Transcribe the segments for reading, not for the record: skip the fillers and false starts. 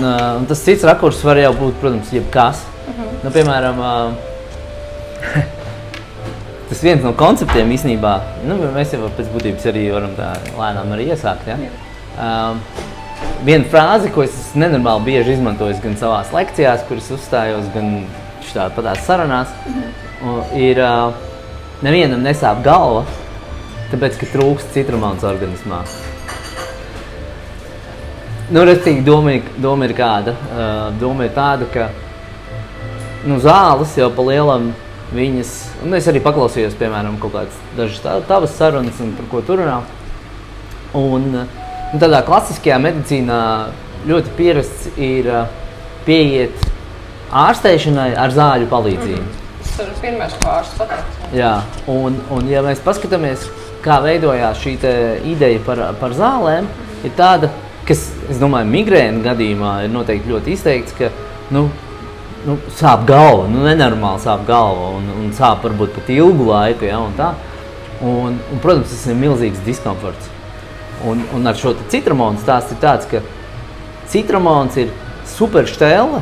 Un tas cits rakurs var jau būt, protams, jebkas. Nu, piemēram, tas viens no konceptiem īstenībā, nu, mēs jau pēc būtības arī varam tā lēnām arī iesākt, ja? Viena frāze, ko es nenormāli bieži izmantoju gan savās lekcijās, kuras uzstājos, gan padās sarunās, ir nevienam nesāp galva, tāpēc, ka trūkst citrumons organismā. Nu, restīgi, doma ir kāda. Doma ir tāda, ka zāles jau pa lielam viņas, un es arī paklausījos, piemēram, kaut kādas dažas tavas sarunas un par ko tu runā. Un tādā klasiskajā medicīnā ļoti pierasts ir pieiet ārstēšanai ar zāļu palīdzību. Tas ir pirmais, ko ārsts pateiks. Jā, un ja mēs paskatāmies, kā veidojās šī ideja par zālēm, ir tāda, kas, es domāju, migrēna gadījumā ir noteikti ļoti izteikts, ka, sāp galva, nenormāli sāp galva un sāp varbūt pat ilgu laiku, ja, un tā. Un, protams, tas ir milzīgs diskomforts. Un ar šo citrumonu stāsts ir tāds, ka citrumons ir superšķēle,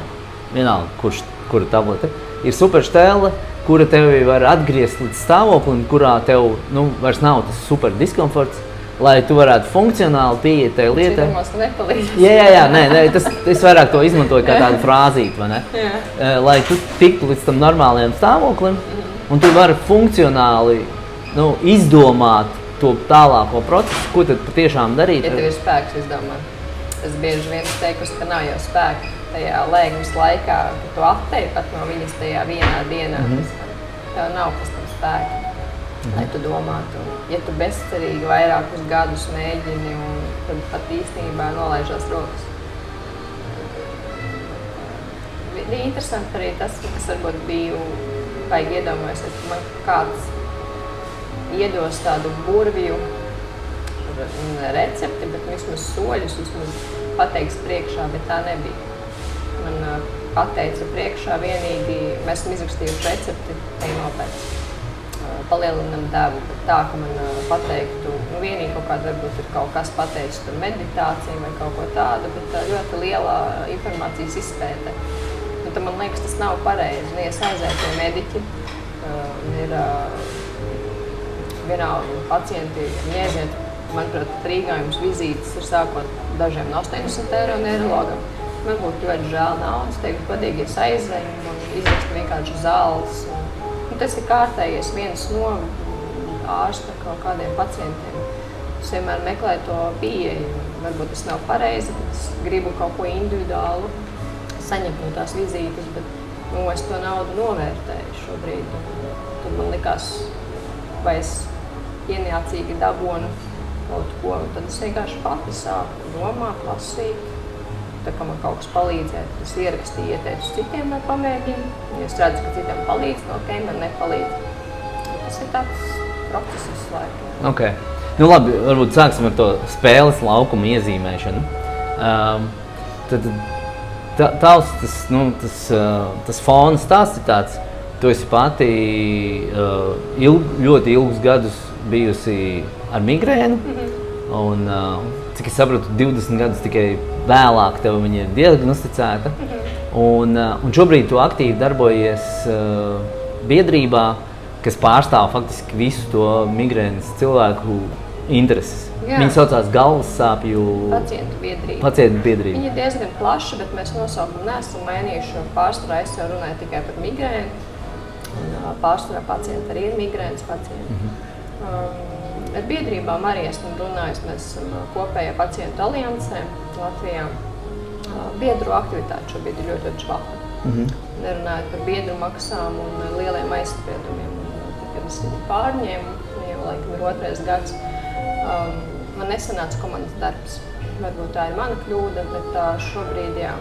vienalga, kura tablete, ir superšķēle, kura tevi var atgriezt līdz stāvoklim, kurā tev, vairs nav tas super diskomforts, lai tu varētu funkcionāli pieiet tai lietai. Citrumons nepalīdz. Jā, nē, es vairāk to izmantoju kā tādu frāzīti, vai ne? Lai tu tiktu līdz tam normālajam stāvoklim, un tu vari funkcionāli, izdomāt to tālāko procesu, ko tad patiešām darīt. Ja tev ir spēks izdomāt. Es bieži vien teikusi, ka nav jau spēka tajā lēgums laikā, ka tu atteji pat no viņas tajā vienā dienā. Tev nav pēc tam spēka. Lai tu domātu, ja tu bezcerīgi vairākus gadus mēģini, un tad pat īstenībā nolaižās rokas. Bija interesanti arī tas, kas varbūt biju vajag iedomājies, ka man kāds iedos tādu burvju recepti, bet vismaz soļus pateiks priekšā, bet tā nebija. Man pateica priekšā vienīgi, mēs esam izrakstījuši recepti, tai nopēc. Palielinam devu, bet tā, ka man pateiktu, vienīgi kaut kāda varbūt ir kaut kas pateicis tur meditācija vai kaut ko tādu, bet ļoti liela informācijas izpēte. Un tad man liekas, tas nav pareizi. Ja es aizēju pie mediķi, ir vienalga pacienti, ieziet, manuprāt, Rīgā jums vizītes ir sākot dažiem no 80 € neirologam. Man būtu ļoti žēl naudas, teiktu, godīgi es aizēju un izrakstu vienkārši zāles. Tas ir kārtējies viens no ārsta kaut kādiem pacientiem. Es vienmēr meklēju to pieeju. Varbūt tas nav pareizi, bet es gribu kaut ko individuālu saņemt no tās vizītes, bet es to naudu novērtēju šobrīd. Tad man likās, vai es pienācīgi dabonu kaut ko, un tad es vienkārši pati sāku domāt, lasīt. Tā kā man kaut kas palīdzēja, es ierakstīju, ieteicu citiem, lai pamēģinu. Ja es redzu, ka citiem palīdz, man nepalīdz. Tas ir tāds process visu laiku. Ok. Labi, varbūt sāksim ar to spēles laukumu iezīmēšanu. Tad tavs tas fona stāsts ir tāds, tu esi pati ļoti ilgus gadus bijusi ar migrēnu, un cik es sapratu, 20 gadus tikai vēlāk tev viņa ir diagnosticēta. Un šobrīd tu aktīvi darbojies biedrībā, kas pārstāv faktiski visu to migrēnas cilvēku intereses. Jā. Viņa saucās galvas sāpju pacientu biedrība. Viņa ir diezgan plaša, bet mēs nosaukumu neesam mainījuši. Pārsvarā es jau runāju tikai par migrēnu. Pārsvarā pacienti arī ir migrēnas pacienti. Ar biedrībām arī esmu runājis, mēs esam kopējā pacientu aliansē Latvijā. Biedru aktivitāte šobrīd ir ļoti švaka. Nerunājot par biedru maksām un lieliem aizspriedumiem. Kad es pārņēmu, jau laikam ir 2. gads, man nesanāca komandas darbs. Varbūt tā ir mana kļūda, bet šobrīd, jā,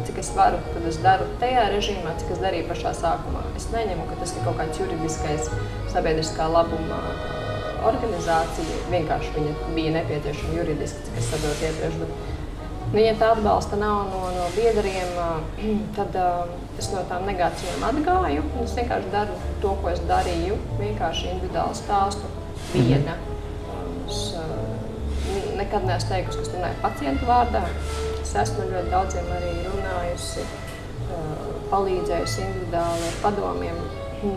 cik es varu, tad es daru tajā režīmā, cik es darīju pašā sākumā. Es neņemu, ka tas ir kaut kāds juridiskais sabiedriskā labuma organizācija, vienkārši viņa bija nepieciešama juridiski, cik es saprotu iepriekš, bet ja tā atbalsta nav no biedriem, tad es no tām negācijām atgāju, un es vienkārši daru to, ko es darīju, vienkārši individuāli stāstu viena. Es nekad neesmu teikusi, ka es runāju pacientu vārdā, Es esmu ļoti daudziem arī runājusi, palīdzējusi individuāli ar padomiem,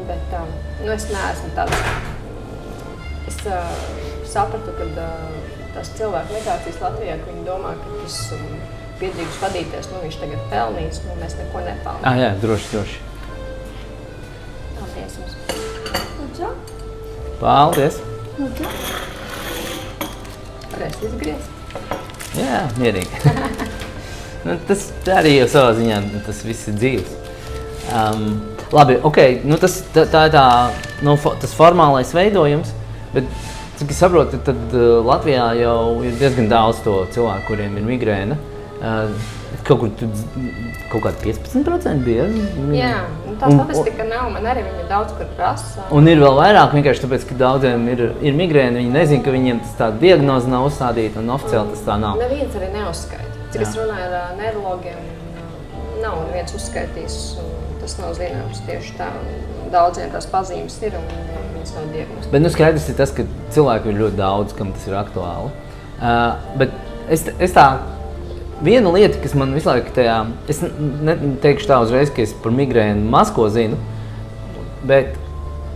bet es neesmu tāds. Es sapratu, ka tās cilvēku migrācijas Latvijā, ka viņi domā, ka tas piedrīgs vadīties, viņš tagad pelnīs, mēs neko nepelnām. Jā, droši. Paldies jums. Lūdzu. Paldies. Lūdzu. Varēs izgriezt. Jā, mierīgi. Tas arī jau savā ziņā, tas viss ir dzīves. Labi, tas ir tas formālais veidojums, bet, cik es saprotu, tad Latvijā jau ir diezgan daudz to cilvēku, kuriem ir migrēna. Kaut kādi 15% bija? Jā, tā statistika nav, man arī viņi daudz kur prasa. Un ir vēl vairāk, vienkārši tāpēc, ka daudziem ir migrēna, viņi nezin, ka viņiem tas tāda diagnoze nav uzstādīta un oficiāli tas tā nav. Neviens arī neuzskaita. Cik es runāju ar neirologiem, nav neviens uzskaitījis, tas nav zināms tieši tā. Daudziem tās pazīmes ir un viņas nav diagnosticētas. Bet skaidrs ir tas, ka cilvēku ir ļoti daudz, kam tas ir aktuāli. Bet es tā, viena lieta, kas man visu laiku tajā, es neteikšu tā uzreiz, ka es par migrēnu maz ko zinu, bet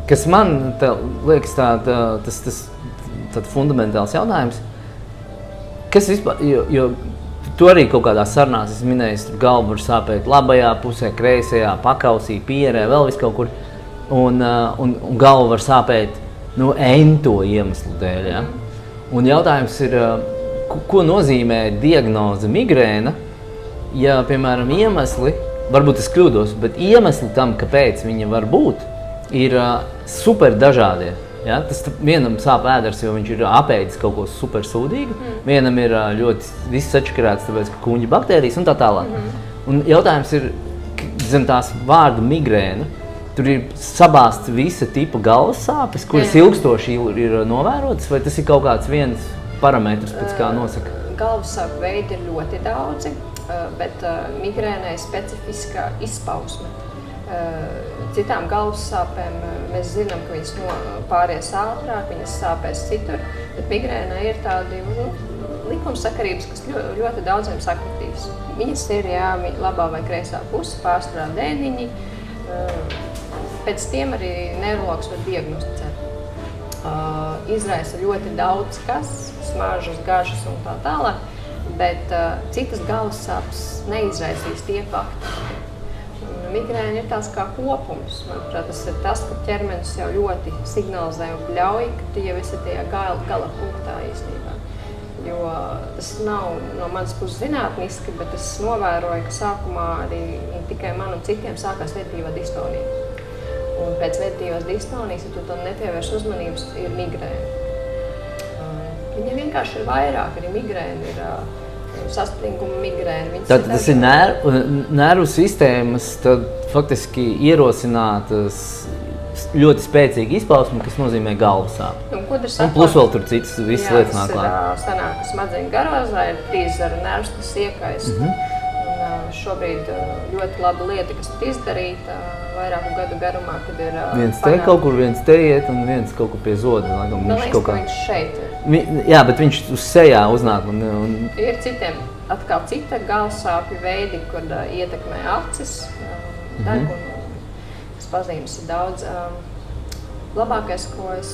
kas man liekas tāds fundamentāls jautājums, kas vispār, jo tu arī kaut kādā sarunās esi minējis, tur galva var sāpēt labajā pusē, kreisajā, pakausī, pierē, vēl vis kaut kur, un galva var sāpēt, ento iemeslu dēļ, ja? Un jautājums ir, ko nozīmē diagnoze migrēna, ja, piemēram, iemesli, varbūt es kļūdos, bet iemesli tam, kāpēc viņa var būt, ir super dažādie. Ja? Tas vienam sāp ēders, jo viņš ir apēdis kaut ko super sūdīgu, vienam ir ļoti viss atšķirēts, tāpēc, ka kuņģa baktērijas un tā tālāk. Un jautājums ir, zem tās vārdu migrēna, tur ir sabāsts visa tipa galvas sāpes, kuras ilgstoši ir novērotas, vai tas ir kaut kāds viens parametrs, pēc kā nosaka? Galvas sāpju veidi ir ļoti daudzi, bet migrēnai specifiskā izpausme. Citām galvas sāpēm mēs zinām, ka viņas pāries ātrāk, viņas sāpēs citur, bet migrēnai ir tādi likumsakarības, kas ļoti daudziem sakritīs. Viņas ir labā vai kreisā puse, pārsvarā dēniņi. Pēc tiem arī neirologs var diagnosticēt. Izraisa ļoti daudz kas, smāžas, garšas un tā tālāk, bet citas galvas sāpes neizraisīs tie fakti. Migrēna ir tās kā kopums. Manuprāt, tas ir tas, ka ķermenis jau ļoti signalizē un ļauj, ka tu jau esi tajā gala punktā īstenībā. Jo tas nav no manas puses zinātniski, bet es novēroju, ka sākumā arī tikai man un citiem sākās vegetatīvā distonija. Un pēc vegetatīvās distonijas, ja tu tam nepievērš uzmanības, ir migrēna. Viņiem vienkārši ir vairāk, arī migrēna ir saspringuma migrēna. Tātad tas ir nervu sistēmas faktiski ierosinātas ļoti spēcīga izpausme, kas nozīmē galvas sāpes. Un plus vēl tur citas visas lietas nāk klāt. Tas ir sanāk, ka smadzeņu garozā ir tīzara nervs, kas iekaist. Šobrīd ļoti laba lieta, kas ir izdarīta vairāku gadu garumā, kad ir viens te kaut kur, viens te iet un viens kaut kur pie zoda. Viņš šeit ir. Jā, bet viņš uz sejā uznāk. Ir citiem atkal cita galvasāpju veidi, kur ietekmē acis, degunu, kas pazīmes ir daudz. Labākais, ko es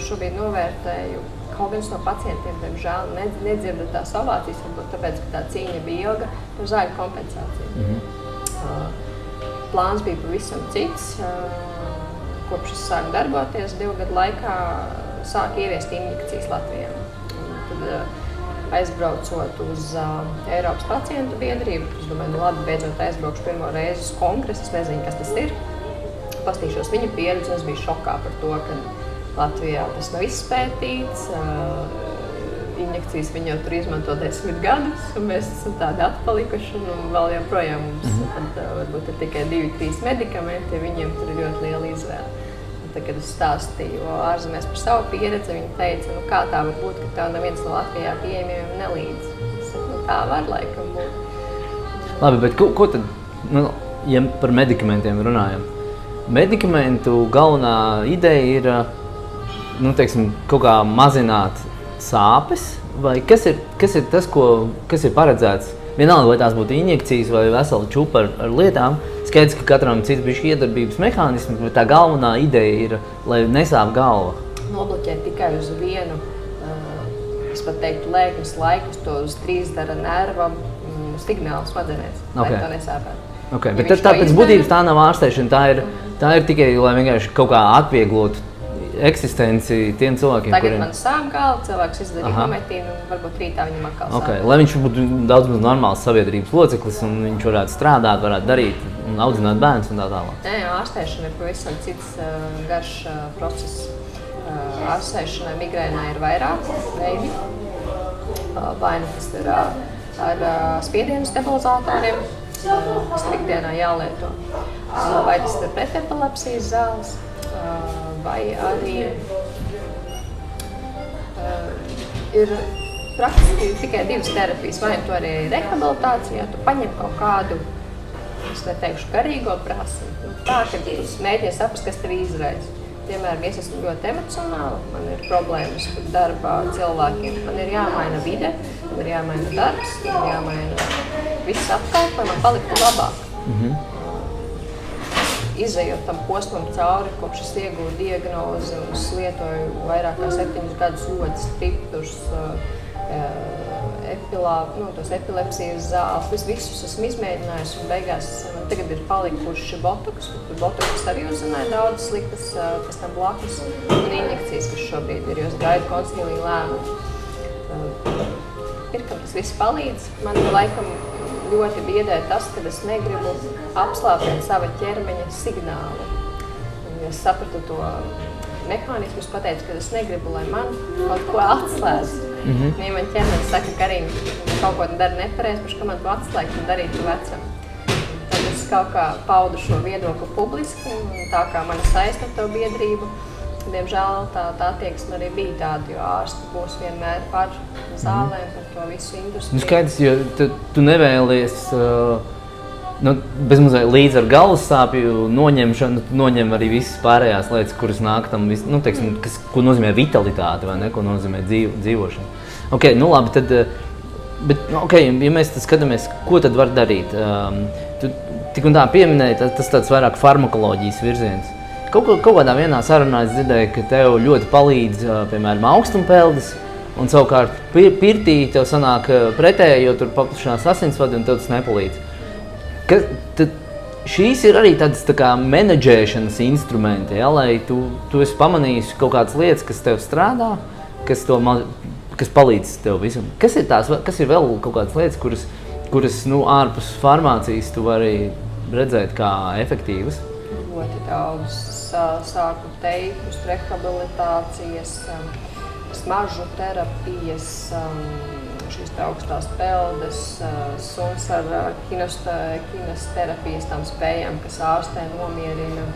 šobrīd novērtēju, kaut viens no pacientiem, diemžēl, nedzirda tās ovācijas, varbūt tāpēc, ka tā cīņa bija ilga, ir zāļu kompensācija. Plāns bija pavisam cits. Kopš es sāku darboties 2 gadu laikā, sāku ieviest injekcijas Latvijā. Tad aizbraucot uz Eiropas pacientu biedrību, es domāju, labi, beidzot aizbraukšu pirmo reizi uz kongresu, es nezinu, kas tas ir. Pastīšos viņu pieredzi, un es biju šokā par to, ka Latvijā tas nav izpētīts. Injekcijas viņi jau tur izmanto 10 gadus, un mēs esam tādi atpalikuši, un vēl joprojām mums varbūt ir tikai 2-3 medikamenti, viņiem tur ir ļoti liela izvēle. Tad, kad es stāstīju ārzemēs par savu pieredzi, viņi teica, kā tā var būt, ka tā neviens no Latvijā pieejamiem nelīdz. Es saku, tā var laikam būt. Labi, bet ko tad, ja par medikamentiem runājam? Medikamentu galvenā ideja ir, teiksim, kaut kā mazināt sāpes, vai kas ir tas, kas ir paredzēts vienalga, vai tās būtu injekcijas vai vesela čupa ar lietām, skaidrs, ka katram cits bišķi iedarbības mehānismi, bet tā galvenā ideja ir, lai nesāp galva. Nobloķēt tikai uz vienu, es pat teiktu, lēkmes laikus, to uz 3 dara nerva signālu smadzenēs, lai to nesāpētu. Okay, bet tad pēc būtības tā nav ārstēšana, tā ir tikai, lai vienkārši kaut kā atvieglotu eksistenci tiem cilvēkiem, Tagad man sāp galva, cilvēks izdarīja pametīnu, varbūt rītā viņam atkal sāp. Lai viņš būtu daudz maz normāls sabiedrības loceklis un viņš varētu strādāt, varētu darīt un audzināt bērnus un tā tālāk. Nē, ārstēšana ir pavisam cits garš process. Ārstēšanai migrēnai ir vairāk veidi. Vai nu tas ir ar spiedienu stabilizatoriem, kas ir ikdienā jālieto. Vai tas ir pretepilepsijas zāles. Vai arī ir praktiski tikai 2 terapijas. Vai tu arī rehabilitācijā, tu paņem kaut kādu, es neteikšu, garīgo prasību. Tā, ka tu mēģini saprast, kas tev izraisa. Piemēram, es esmu ļoti emocionāla, man ir problēmas darbā cilvēkiem. Man ir jāmaina vide, man ir jāmaina darbs, man ir jāmaina viss apkārt, lai man paliktu labāk. Izejot tam posmam cauri, kopš es iegūju diagnozi un es lietoju vairāk kā 7 gadus ļoti stiprus tos epilepsijas zāles. Visus esmu izmēģinājis un beigās man tagad ir palikuši botoks. Botoks arī uzzināja daudz sliktas pēc tam blakus un injekcijas, kas šobrīd ir, jo es gaidu koncīliju lēmumu. Ir, kam tas viss palīdz. Man laikam ļoti biedē tas, ka es negribu apslāpēt sava ķermeņa signālu. Ja es sapratu to mehānismu, es pateicu, ka es negribu, lai man kaut ko atslēdz. Ja man ķermenis saka, ka arī kaut ko dara nepareizi, bet ka man to atslēgt un darīt vecam. Tad es kaut kā paudu šo viedokli publiski, un tā kā mani saista ar to biedrību. Diemžēl tā attieksme arī bija tāda, jo ārsti būs vienmēr par zālēm, par to visu industriju. Skaidrs, jo tu nevēlies bezmazliet līdz ar galvas sāpju noņemšanu, tu noņem arī visas pārējās lietas, kuras nāk tam, ko nozīmē vitalitāte, vai ne, ko nozīmē dzīvošana. Labi, tad, bet, ja mēs tad skatāmies, ko tad var darīt? Tu tik un tā pieminēji, tas tāds vairāk farmakoloģijas virziens. Kaut kādā vienā sarunā es dzirdēju, ka tev ļoti palīdz, piemēram, augstumpeldes, un savukārt pirtī tev sanāk pretēji, jo tur paplašinās asinsvadi un tev tas nepalīdz. Tad šīs ir arī tādas tā kā menedžēšanas instrumenti, ja, lai tu esi pamanījis kaut kādas lietas, kas tev strādā, kas palīdz tev visam. Kas ir vēl kaut kādas lietas, kuras ārpus farmācijas tu vari redzēt kā efektīvas? Ļoti daudz sāku teipus, rehabilitācijas, smaržu terapijas, šīs augstās peldes, suns ar kinesterapijas tām spējām, kas ārstē nomierina,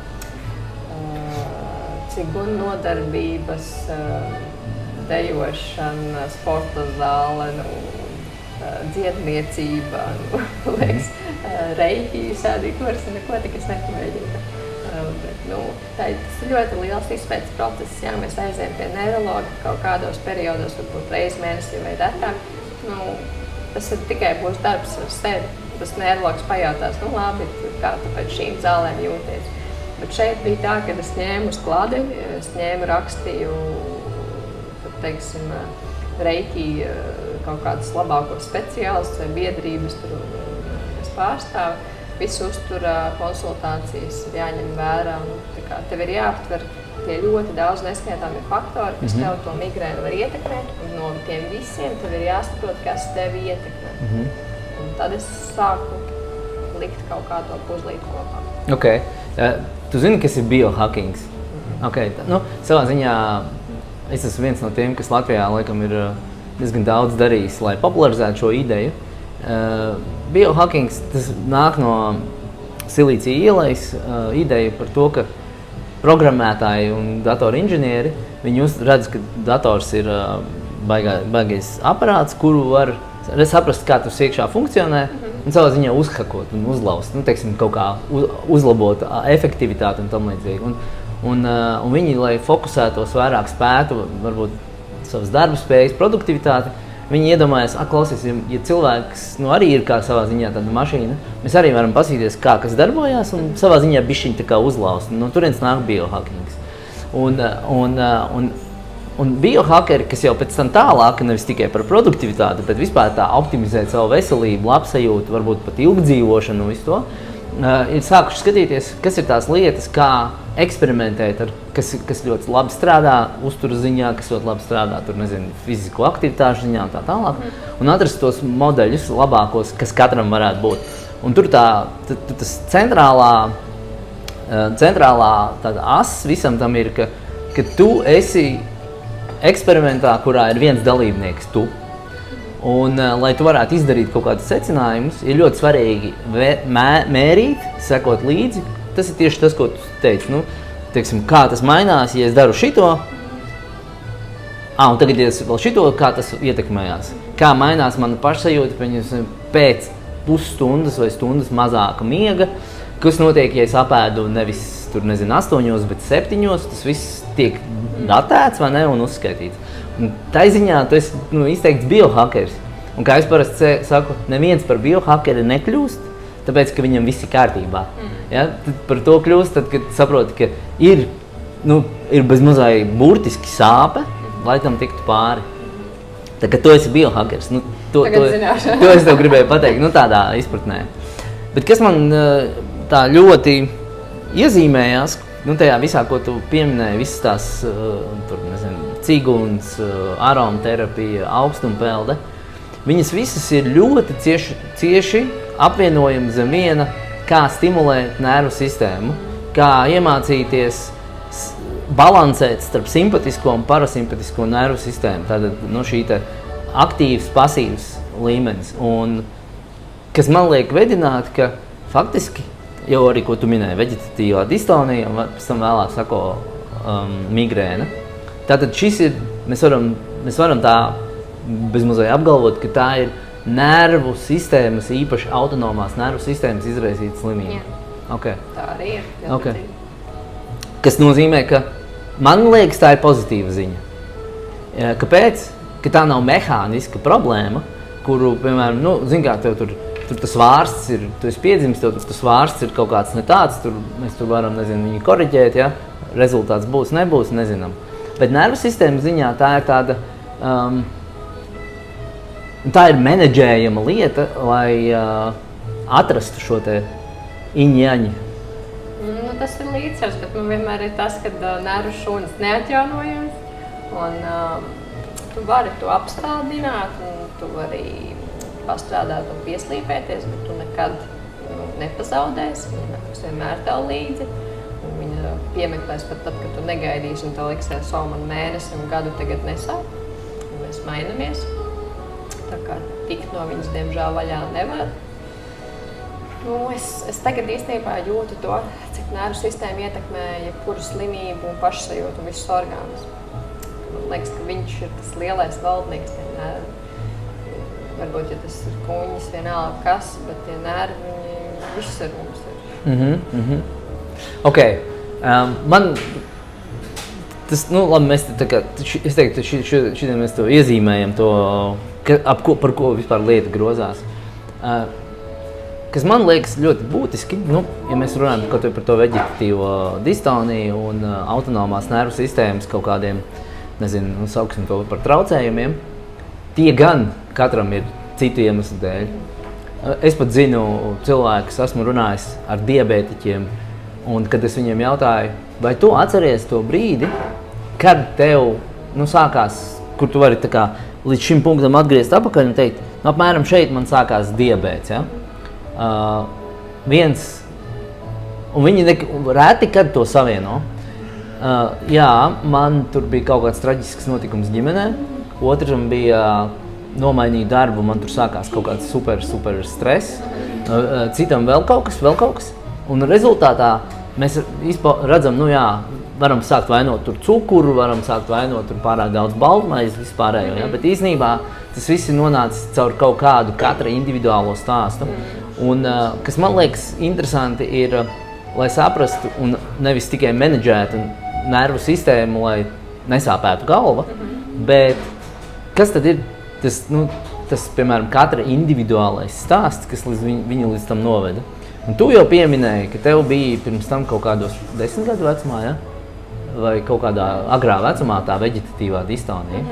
cigunu nodarbības, dejošana, sporta zāle, dziedniecība, reiki, sēdīgi kurs un neko tik es nepamēģinu. Tas ir ļoti liels izpētes process, jā, mēs aizējam pie neirologa kaut kādos periodos, varbūt reizi mēnesī vai retāk. Tas ir tikai būs darbs ar sevi. Tas neirologs pajautās, labi, kā tu pēc šīm zālēm jūties. Bet šeit bija tā, ka es ņēmu uz kladi, rakstīju, teiksim, reiki kaut kādus labākos speciālistus vai biedrības, kas pārstāv. Visu uztura konsultācijas ir jāņem vērā. Tev ir jāaptver tie ļoti daudz neskaitāmi faktori, kas tev to migrēnu var ietekmēt. Un no tiem visiem tev ir jāsaprot, kas tevi ietekmē. Un tad es sāku likt kaut kā to puzlīt kopā. Tu zini, kas ir biohackings? Savā ziņā es esmu viens no tiem, kas Latvijā laikam ir diezgan daudz darījis, lai popularizētu šo ideju. Biohackings tas nāk no Silīcija ielas ideja par to, ka programmētāji un datoru inženieri, viņi redz, ka dators ir baigais aparāts, kuru var saprast, kā tas iekšā funkcionē un savā ziņā uzhakot un uzlauzt, teiksim, kaut kā uzlabot efektivitāti un tam līdzīgi. Un viņi, lai fokusētos vairāk spētu, varbūt savas darba spējas, produktivitāti, viņi iedomājas, klausies, ja cilvēks arī ir kā savā ziņā tāda mašīna, mēs arī varam pasīties, kas darbojās, un savā ziņā bišķiņ tā kā uzlaust. No turienes nāk biohackings. Un biohackeri, kas jau pēc tam tālāk, nevis tikai par produktivitāti, bet vispār tā optimizēt savu veselību, labsajūtu, varbūt pat ilgdzīvošanu un visu to, ir sākuši skatīties, kas ir tās lietas, kā eksperimentēt, kas ļoti labi strādā uzturas ziņā, kas ļoti labi strādā fizisko aktivitāšu ziņā un tā tālāk, un atrast tos modeļus labākos, kas katram varētu būt. Un tur tas centrālā tāda as visam tam ir, ka tu esi eksperimentā, kurā ir viens dalībnieks, tu. Un, lai tu varētu izdarīt kaut kādus secinājumus, ir ļoti svarīgi mērīt, sekot līdzi. Tas ir tieši tas, ko tu teici. Nu, teiksim, kā tas mainās, ja es daru šito, un tagad, ja es vēl šito, kā tas ietekmējās. Kā mainās mana pašsajūta pēc pusstundas vai stundas mazāka miega, kas notiek, ja es apēdu nevis 8, bet 7, tas viss tiek datēts vai ne, un uzskaitīts. Un tai ziņā tu esi izteikts biohackeris. Un kā es parasti saku, neviens par biohackeri nekļūst, tāpēc, ka viņam viss ir kārtībā. Ja? Tad par to kļūst, tad, kad saproti, ka ir bezmazai burtiski sāpe, lai tam tiktu pāri. Tā kā tu esi biohackeris. To es tev gribēju pateikt, tādā izpratnē. Bet kas man tā ļoti iezīmējās, tajā visā, ko tu pieminēji, visas tās ciguns, aromaterapija, augstumpelde, viņas visas ir ļoti cieši apvienojumi zem viena, kā stimulēt nervu sistēmu, kā iemācīties balansēt starp simpatisko un parasimpatisko nervu sistēmu. Tātad šī aktīvs, pasīvs līmenis. Un kas man liek vedināt, ka faktiski jau arī, ko tu minēji, veģetatīvā distonija, un pēc tam vēlāk sako migrēna. Tātad mēs varam tā bezmazai apgalvot, ka tā ir nervu sistēmas, īpaši autonomās nervu sistēmas izraisīta slimība. Okay. Tā arī ir. Okay. Kas nozīmē, ka man liekas, tā ir pozitīva ziņa. Kāpēc? Ka tā nav mehāniska problēma, kuru, piemēram, zin kā, tev tur tas vārsts ir, tu esi piedzimis, tev tas vārsts ir kaut kāds ne tāds, mēs tur varam, viņu koriģēt, ja? Rezultāts būs, nebūs, nezinām. Bet nervu sistēmas ziņā tā ir tāda, tā ir menedžējama lieta, lai atrastu šo te iņjaņu. Tas ir līdzsvars, bet vienmēr ir tas, ka nervu šūnas neatjaunojas, un tu vari to apstādināt, un tu vari pastrādāt un pieslīpēties, bet tu nekad nepazaudēsi, viņa būs vienmēr tev līdzi. Viņa piemeklēs pat tad, kad tu negaidīsi, un tev liksies, man mēnesi un gadu tagad nesāp. Mēs mainamies, tā kā tikt no viņas, diemžēl, vaļā nevar. Es tagad īstenībā jūtu to, cik nervu sistēma ietekmē jebkuru slimību un pašsajūtu un visus orgānus. Man liekas, ka viņš ir tas lielais valdnieks, tie nervi. Varbūt, ja tas ir kuņas, vienalga kas, bet tie nervi, viņi viss ar mums ir. Ok, man tas, labi, mēs te tā kā, es teiktu, šodien mēs to iezīmējam, par ko vispār lieta grozās. Kas man liekas ļoti būtiski, ja mēs runājam kaut vai par to veģetatīvo distoniju un autonomās nervu sistēmas kaut kādiem, sauksim to par traucējumiem, tie gan katram ir citu iemeslu dēļ. Es pat zinu cilvēkus, esmu runājis ar diabētiķiem, un kad es viņiem jautāju, vai tu atceries to brīdi, kad tev sākās, kur tu vari tā kā līdz šim punktam atgriezt atpakaļ un teikt, apmēram šeit man sākās diabēts, ja? Un viņi reti kad to savieno. Jā, man tur bija kaut kāds traģisks notikums ģimenē, otram bija nomainīja darbu, man tur sākās kaut kāds super stress, citam vēl kaut kas. Un rezultātā mēs redzam, varam sākt vainot tur cukuru, varam sākt vainot tur pārāk daudz baltmaizi, vispārējo, ja? Bet īstenībā tas viss ir nonācis caur kaut kādu katra individuālo stāstu. Un kas man liekas interesanti ir, lai saprastu un nevis tikai menedžētu nervu sistēmu, lai nesāpētu galva, bet kas tad ir tas, piemēram, katra individuālais stāsts, kas viņu līdz tam noveda. Un tu jau pieminēji, ka tev bija pirms tam kaut kādos 10 gadu vecumā, ja? Vai kaut kādā agrā vecumā tā veģetatīvā distonija.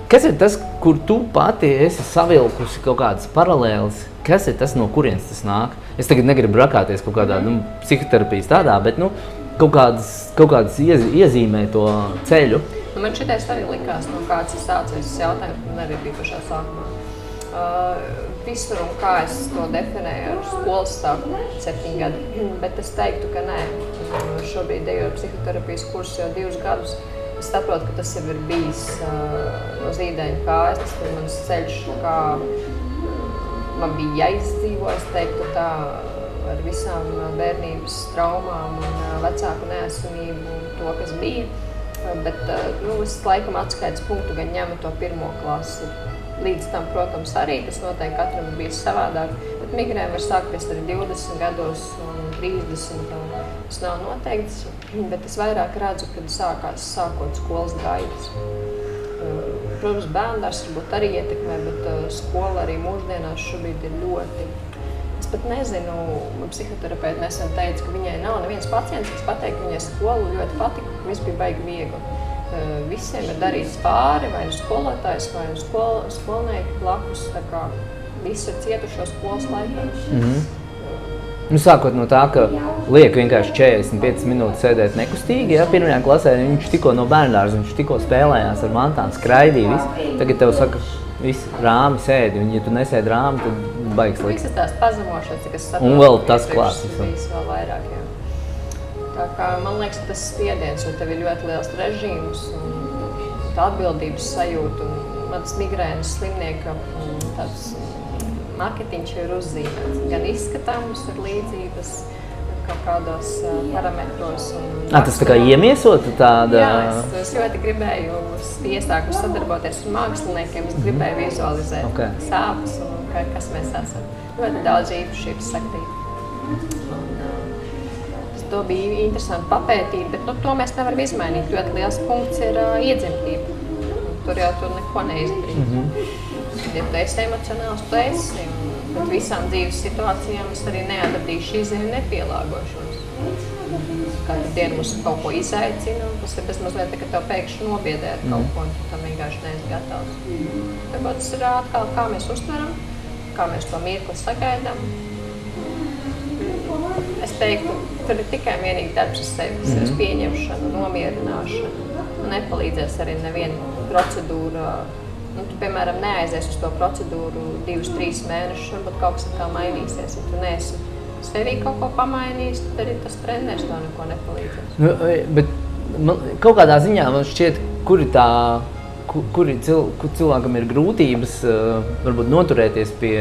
Kas ir tas, kur tu pati esi savilkusi kaut kādas paralēles? Kas ir tas, no kurienes tas nāk? Es tagad negribu rakāties kaut kādā psihoterapijas tādā, bet kaut kādas iezīmē to ceļu. Man šitais arī likās, no kāds ir sācies jautājums, man arī bija pašā sākumā. Visur un kā es to definēju ar skolas sāku 7 gadi, bet es teiktu, ka nē. Šobrīd eju psihoterapijas kursu jau 2 gadus. Es saprotu, ka tas jau ir bijis no zīdaiņa kājas, tas ir mans ceļš, kā man bija jāizdzīvo, es teiktu tā, ar visām bērnības traumām un vecāku neesamību un to, kas bija. Bet es laikam atskaites punktu gan ņemu to 1. klasi. Līdz tam, protams, arī tas noteikti katram ir bijis savādāk, bet migrēna var sākties arī 20 gados un 30. Tas nav noteikts, bet es vairāk redzu, kad sākot skolas gaitas. Protams, bērndārs varbūt arī ietekmē, bet skola arī mūsdienās šobrīd ir ļoti. Es pat nezinu, man psihoterapeiti nesen teica, ka viņai nav neviens pacients, kas pateikt, ka viņai skolu ļoti patika, ka viss bija baigi viegli. Visiem ir darīts pāri, vai skolotājs, vai skolnieki blakus, tā kā visi ir cietušo skolas laikā. Sākot no tā, ka liek vienkārši 45 minūtes sēdēt nekustīgi, ja, 1. klasē viņš tikko no bērndārza, viņš tikko spēlējās ar mantām, skraidīja visu. Tagad tev saka, visi rāmi sēdi, un ja tu nesēdi rāmi, tad baigs liks. Visas tās pazemošanas, cik es saprotu, un vēl tas klāts. Bijis vēl vairāk, jā. Tā kā man liekas, tas spiediens, jo tev ir ļoti liels režīms un tā atbildības sajūta. Un mans migrēnas slimnieka tāds marketiņš ir uzzīmēts. Gan izskatāms ir līdzības kaut kādos parametros. Tas tā kā iemiesota tāda? Jā, es ļoti gribēju iesāku sadarboties ar māksliniekiem, es gribēju vizualizēt sāpes un kas mēs esam. Ļoti daudz īpašības saktība. To bija interesanti papētīt, bet to mēs nevaram izmainīt. Ļoti liels punkts ir iedzimtība. Tur jau tu neko neizdarīji. Ja tu esi emocionāls, tu esi. Bet visām dzīves situācijām es arī neatradīšu izēju nepielāgošanos. Katru dienu mums kaut ko izaicina, un tas ir bezmazliet, ka tev pēkšņi nobiedē ar kaut ko, un tu tam vienkārši neesi gatavs. Tāpēc tas ir atkal, kā mēs uztveram, kā mēs to mirkli sagaidām. Es teiktu, tur ir tikai vienīgi darbs uz sevi, sevis pieņemšana, nomierināšana. Nepalīdzēs arī neviena procedūra. Tu, piemēram, neaizies uz to procedūru 2-3 mēnešus, varbūt kaut kas atkal mainīsies. Ja tu neesi sevī kaut ko pamainījis, tad arī tas treneris tev neko nepalīdzēs. Bet kaut kādā ziņā man šķiet, kur cilvēkam ir grūtības varbūt noturēties pie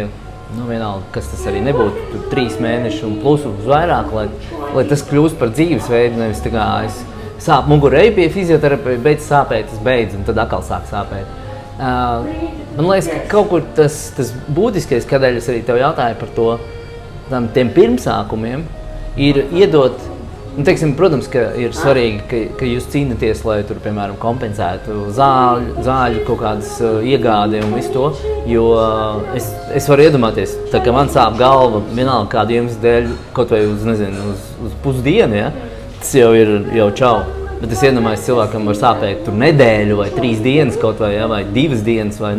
vienalga, kas tas arī nebūtu 3 mēneši un plus uz vairāk, lai tas kļūst par dzīvesveidu, nevis tā kā es sāp mugureju pie fizioterapija, beidz sāpēt, es beidzu un tad atkal sāk sāpēt. Man liekas, ka kaut kur tas būtiskais, kādēļ es arī tev jautāju par to, tiem pirmsākumiem, ir iedot, teiksim, protams, ka ir svarīgi, ka jūs cīnaties, lai tur, piemēram, kompensētu zāļu kaut kādas iegādi un visu to, jo es varu iedomāties, tā kā man sāp galva vienalga kādu iemeslu dēļ, kaut vai uz pusdienu, ja, tas jau ir čau. Bet es iedomājos, cilvēkam var sāpēt tur nedēļu vai 3 dienas kaut vai, ja, vai 2 dienas, vai,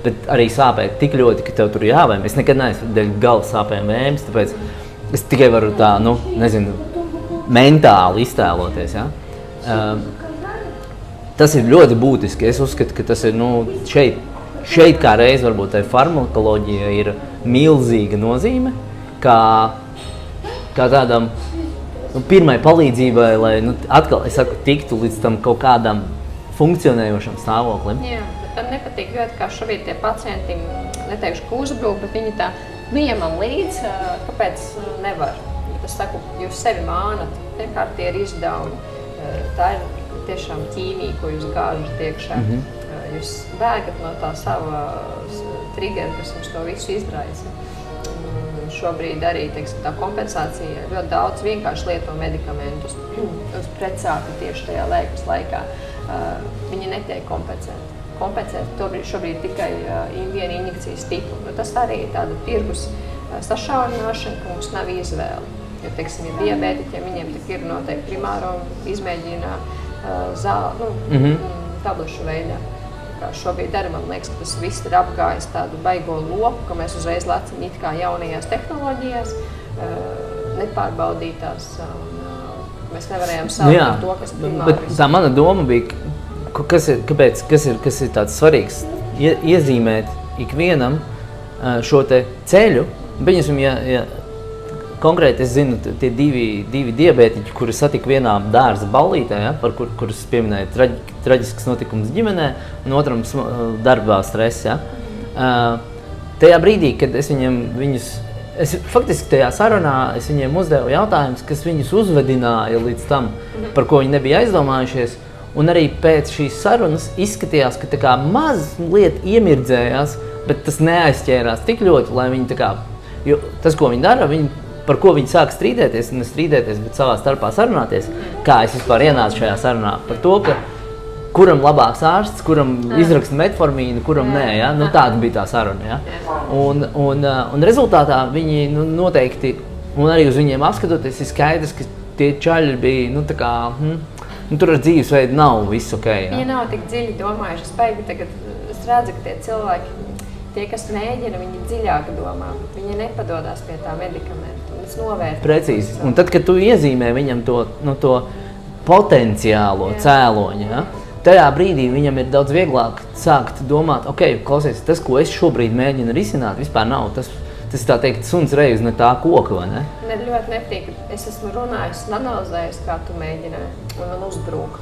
bet arī sāpēt tik ļoti, ka tev tur jāvēm. Es nekad neesmu dēļ galvas sāpēm vēmis, tāpēc es tikai varu tā, mentāli iztēloties. Ja? Tas ir ļoti būtiski. Es uzskatu, ka tas ir šeit kā reiz varbūt tai farmakoloģija ir milzīga nozīme, kā tādam pirmai palīdzībai, lai atkal, es saku, tiktu līdz tam kaut kādam funkcionējošam stāvoklim. Jā, bet man nepatīk ļoti, kā šobrīd tie pacienti, neteikšu, ka uzbrūk, bet viņi tā ņemam līdz, kāpēc nevar. Es saku, jūs sevi mānat, vienkārt tie ir izdevumi. Tā ir tiešām ķīmija, ko jūs gāžat iekšā. Jūs bēgat no tā sava triggera, kas jums to visu izraisa. Šobrīd arī, teiksim, tā kompensācija ļoti daudz vienkārši lieto medikamentus uz pretsāpi tieši tajā lēkmes laikā. Viņi netiek kompensēti. kompensēt šobrīd tikai viena injekcijas tipu. Nu, tas arī ir tāda tirgus sašaurināšana, ka mums nav izvēle. Jo, teiksim, ja diabētiķiem, viņiem tik ir noteikti primāro izmēģina tablešu veidā. Kā šobrīd arī, man liekas, ka tas viss ir apgājis tādu baigo loku, ka mēs uzreiz lecam it kā jaunajās tehnoloģijās, nepārbaudītās, un mēs nevarējām saukt par to, kas primāri. Bet tā mana doma bija, kas ir tāds svarīgs, iezīmēt ikvienam šo te ceļu. Viņam, ja konkrēti es zinu, tie divi diabētiķi, kuri satika vienā dārza ballītē, par kurus pieminēja traģisks notikums ģimenē, un otram darbā stress. Tajā brīdī, kad es faktiski tajā sarunā es viņiem uzdevu jautājumus, kas viņus uzvedināja līdz tam, par ko viņi nebija aizdomājušies, un arī pēc šīs sarunas izskatījās, ka tā kā mazliet iemirdzējās, bet tas neaizķērās tik ļoti, lai viņi tā kā, jo tas, ko viņi dara, par ko viņi sāk strīdēties, ne strīdēties, bet savā starpā sarunāties, kā es vispār ienācu šajā sarunā, par to, ka kuram labāks ārsts, kuram izraksta metformīnu, kuram nē, ja? Nu, tāda bija tā saruna, ja? Un rezultātā viņi noteikti, un arī uz viņiem apskatoties, ir skaidrs, ka tie čaļi bija, tā kā, tur ar dzīvesveidu nav viss ok, ja? Viņi nav tik dziļi domājuši, tagad es redzu, ka tie cilvēki, tie, kas mēģina, viņi dziļāk domā, viņi nepadodās pie tā medikamenta, un es novērtu. Precīzi, un tad, kad tu iezīmē viņam to potenciālo cēloņu, ja? Tajā brīdī viņam ir daudz vieglāk sākt domāt, ok, klausies, tas, ko es šobrīd mēģinu risināt, vispār nav, tas ir tā teikt suns reiz ne tā koka, vai ne? Man ļoti nepatīk, es esmu runājis un analizējis, kā tu mēģināji, un man uzbrūk.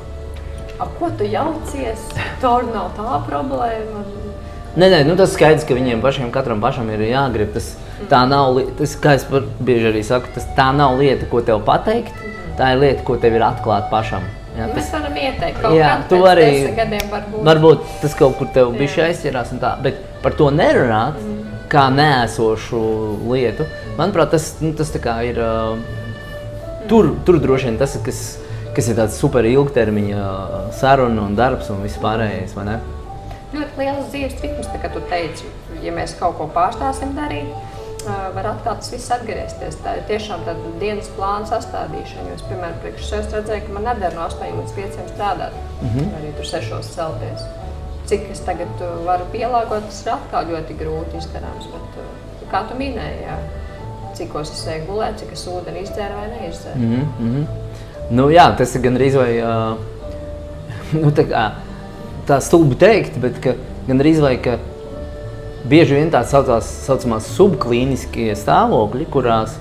Ko tu jaucies? Tur nav tā problēma. Nē, tas skaidrs, ka viņiem katram pašam ir jāgrib. Tā nav, kā es bieži arī saku, tā nav lieta, ko tev pateikt, tā ir lieta, ko tev ir atklāt pašam. Jā, mēs varam ieteikt kaut kādu pēc 10 gadiem varbūt tas kaut kur tev bišķi aizķerās un tā, bet par to nerunāt, kā neesošu lietu, manuprāt, tas tā kā ir, tur droši vien tas, kas ir tāds super ilgtermiņa saruna un darbs un viss pārējais, vai ne? Ļoti liels dzīves ritms, tā kā tu teici, ja mēs kaut ko pārstāsim darīt, var atkal tas viss atgriezties. Tā ir tiešām tāda dienas plāna sastādīšana, jo es, piemēram, priekš sevis redzēju, ka man nedara no 8 līdz 5 strādāt, arī tur 6 celties. Cik es tagad varu pielāgot, tas ir atkal ļoti grūti izdarāms, bet kā tu minēji, jā, cikos es eju gulēt, cik es ūdeni izdzēru vai neizdzēru. Nu jā, tas ir gandrīz vai, tā stulbi teikt, bet ka gandrīz vai, ka bieži vien tā saucamās subklīniskie stāvokļi, kurās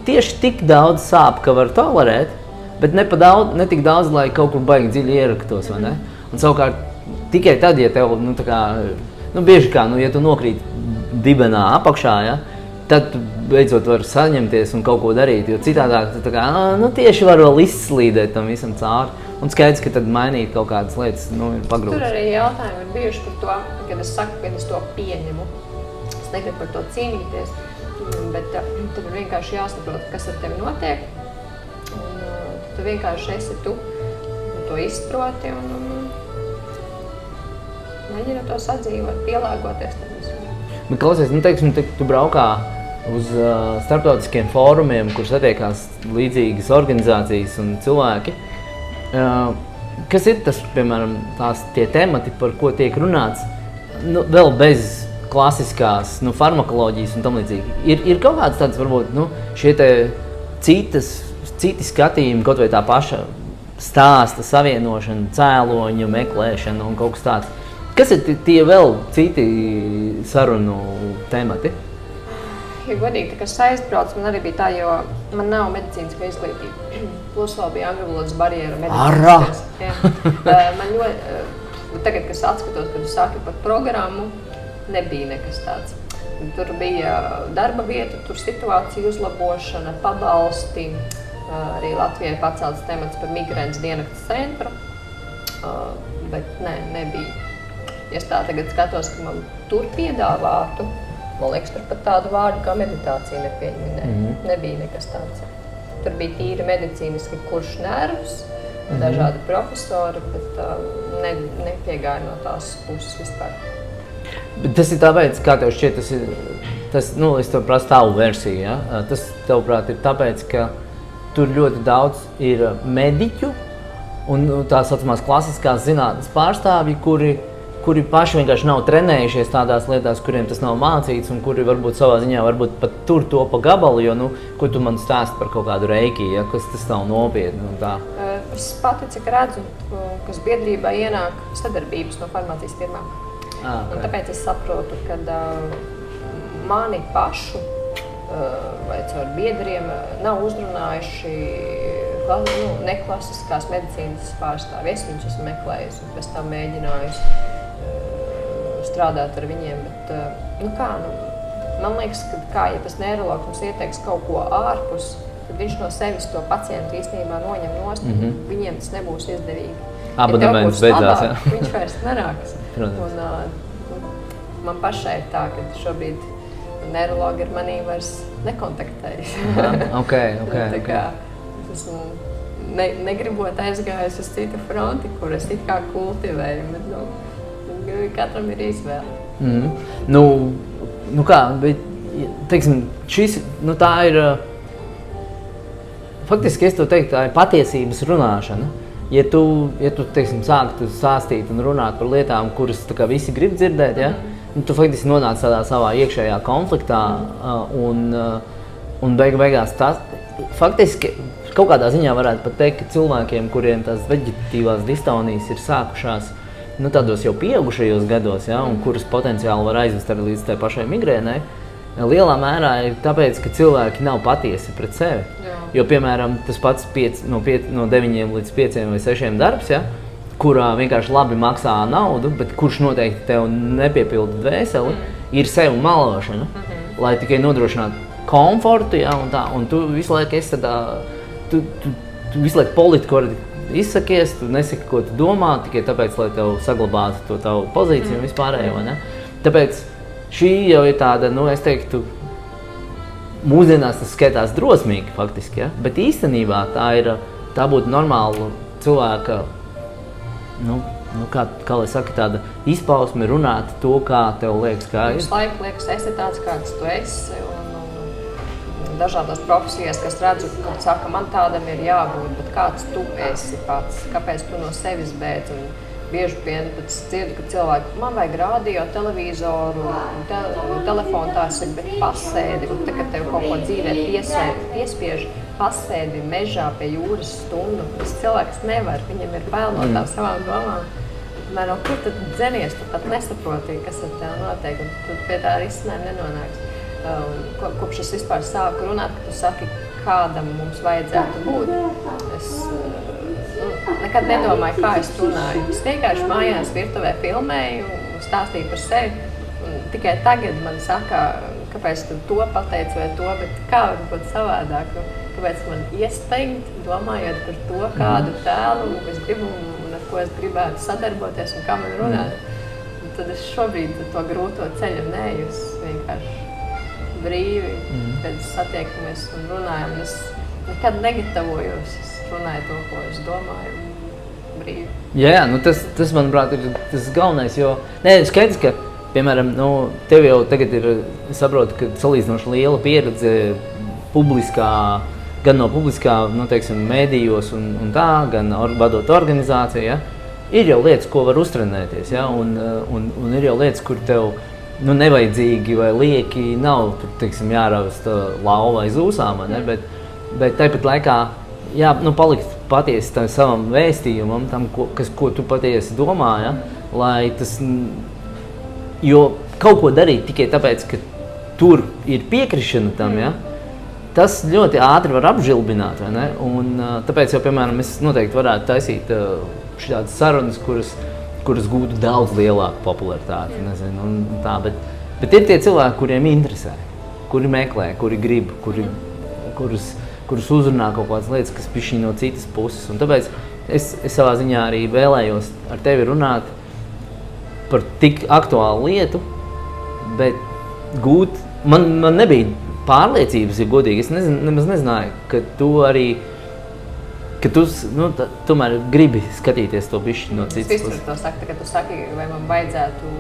tieši tik daudz sāp, ka var tolerēt, bet ne tik daudz, lai kaut kur baigi dziļi ieraktos, vai ne? Un savukārt tikai tad, ja tev, bieži kā, ja tu nokrīt dibenā apakšā, ja, tad tu beidzot var saņemties un kaut ko darīt, jo citādāk tu tā kā, tieši var vēl izslīdēt tam visam cauri. Un skaidrs, ka tad mainīt kaut kādas lietas, ir pagrūti. Tur arī jautājumi ir bijuši par to, kad es saku, kad es to pieņemu. Es negribu par to cīnīties, bet tad ir vienkārši jāsaprot, kas ar tevi notiek. Un tu vienkārši esi tu, to izproti un mēģina to sadzīvot, pielāgoties tam visam. Bet klausies, teiksim, tu braukā uz starptautiskiem fórumiem, kur satiekās līdzīgas organizācijas un cilvēki. Kas ir tas, piemēram, tie temati, par ko tiek runāts, vēl bez klasiskās farmakoloģijas un tam līdzīgi? Ir kaut kāds tāds, varbūt, šie te citi skatījumi, kaut vai tā paša stāsta savienošana, cēloņu meklēšana un kaut kas tāds. Kas ir tie vēl citi sarunu temati? Ja godīgi, tā kā es aizbraucu, man arī bija tā, jo man nav medicīniska izglītība. Plus vēl bija angļu valodas barjera medicīniskās. Man ļoti, tagad, kas atskatos, kad tu sāki par programmu, nebija nekas tāds. Tur bija darba vieta, tur situācija uzlabošana, pabalsti. Arī Latvijai pacelts temats par migrēnas diennakts centru, bet nebija. Ja es tā tagad skatos, ka man tur piedāvātu, man liekas, tur pat tādu vārdu kā meditācija nepieminēja. Nebija nekas tāds. Tur bija tīri medicīniski, kurš nervs, dažādi profesori, bet nepiegāja no tās puses vispār. Bet tas ir tāpēc, kā tev šķiet, es tev prasu tavu versiju, ja? Tas, tavuprāt, ir tāpēc, ka tur ļoti daudz ir mediķu un tā saucamās klasiskās zinātnes pārstāvji, kuri paši vienkārši nav trenējušies tādās lietās, kuriem tas nav mācīts un kuri varbūt savā ziņā pat tur to pa gabalu, jo, ko tu man stāsti par kaut kādu reiki, ja, kas tas nav nopietni un tā? Es pati, cik redzu, kas biedrībā ienāk sadarbības no farmācijas firmām. Okay. Un tāpēc es saprotu, ka mani pašu vai caur biedriem nav uzrunājuši neklasiskās medicīnas pārstāvi. Es viņus esmu meklējusi un pēc tam mēģinājusi strādāt ar viņiem, bet man liekas, ka ja tas neirologs mums ieteiks kaut ko ārpus, tad viņš no sevis to pacientu īstenībā noņem nost, viņiem tas nebūs izdevīgi. Abonements beidzās, jā. Viņš vairs nenāks. Un man pašai ir tā, ka šobrīd neirologi ar manī vairs nekontaktējas. Okay. Es esmu negribot aizgājusi uz citu fronti, kur es it kā kultivēju, bet katram ir izvēle. Bet, teiksim, tā ir, faktiski es to teiktu, tā ir patiesības runāšana. Ja tu teiksim, sāktu stāstīt un runāt par lietām, kuras tā kā visi grib dzirdēt, ja? Tu faktiski nonāc tādā savā iekšējā konfliktā un beigās tas, faktiski kaut kādā ziņā varētu pat teikt, ka cilvēkiem, kuriem tās veģetatīvās distonijas ir sākušās tādos jau pieaugušajos gados, ja, un kuras potenciāli var aizvest arī līdz tai pašai migrēnai, lielā mērā ir tāpēc, ka cilvēki nav patiesi pret sevi. Jā. Jo, piemēram, tas pats no 9 līdz 5 vai 6 darbs, ja, kurā vienkārši labi maksā naudu, bet kurš noteikti tev nepiepilda dvēseli, ir sev malošana, lai tikai nodrošinātu komfortu, ja, un tu visu laiku esi tādā, tu visu laiku politkorekti izsakies, tu nesaki, ko tu domā, tikai tāpēc, lai tev saglabātu to tavu pozīciju un vispārējo, ne? Tāpēc šī jau ir tāda, es teiktu, mūsdienās tas skaitās drosmīgi faktiski, ja? Bet īstenībā tā būtu normāla cilvēka, kā lai saka, tāda izpausme runāt to, kā tev liekas, kā ir. Mums laiku liekas, esi tāds, kāds tu esi, un dažādās profesijās, kas redzu, ka saka, man tādam ir jābūt, bet kāds tu esi pats, kāpēc tu no sevis beidz. Un bieži vien pēc dzirdu, ka cilvēki, man vajag radio, televizoru, telefonu tās ir, bet pasēdi, un tagad tev kaut ko dzīvē piespiež, pasēdi mežā pie jūras stundu. Tas cilvēks nevar, viņam ir bail no tām savām domām. No kur tad dzenies, tu pat nesaproti, kas ar tev notiek, un tu pie tā risinājuma nenonāks. Kopš es vispār sāku runāt, ka tu saki, kādam mums vajadzētu būt. Es nekad nedomāju, kā es runāju. Es vienkārši mājās virtuvē filmēju un stāstīju par sevi. Un tikai tagad man saka, kāpēc tu to pateici vai to, bet kā var būt savādāk. Kāpēc man iesteigt, domājot par to, kādu tēlu es gribu un ar ko es gribētu sadarboties un kā man runāt. Un tad es šobrīd to grūto ceļu neju, es vienkārši brīvi, kad satiekamies un runājam. Es nekad negatavojos, es runāju to, ko es domāju, brīvi. Jā, tas manuprāt, ir tas galvenais, jo skaidrs, ka, piemēram, tev jau tagad ir, es saprotu, ka salīdzinoši liela pieredze gan no publiskā, teiksim, mēdījos un tā, gan vadot organizāciju, ja? Ir jau lietas, ko var uztrenēties, ja? Un ir jau lietas, kur tev nevajadzīgi vai lieki nav, teiksim, jāravsta lauva aiz ūsām, ne? Bet tāpat laikā, palikt patiesi tam savam vēstījumam, tam, ko tu patiesi domā, ja? Lai tas, jo kaut ko darīt tikai tāpēc, ka tur ir piekrišana tam, ja? Tas ļoti ātri var apžilbināt, vai ne? Un tāpēc jau, piemēram, es noteikti varētu taisīt šādas sarunas, kuras gūtu daudz lielāku popularitāti, nezinu, un tā, bet ir tie cilvēki, kuriem interesē, kuri meklē, kuri grib, kurus uzrunā kaut kādas lietas, kas pišķi no citas puses, un tāpēc es savā ziņā arī vēlējos ar tevi runāt par tik aktuālu lietu, bet man nebija pārliecības, ja godīgi, es nemaz nezināju, ka tu arī ka tu tomēr gribi skatīties to bišķi no citas puses. Es visur to saku, kad tu saki, vai man vajadzētu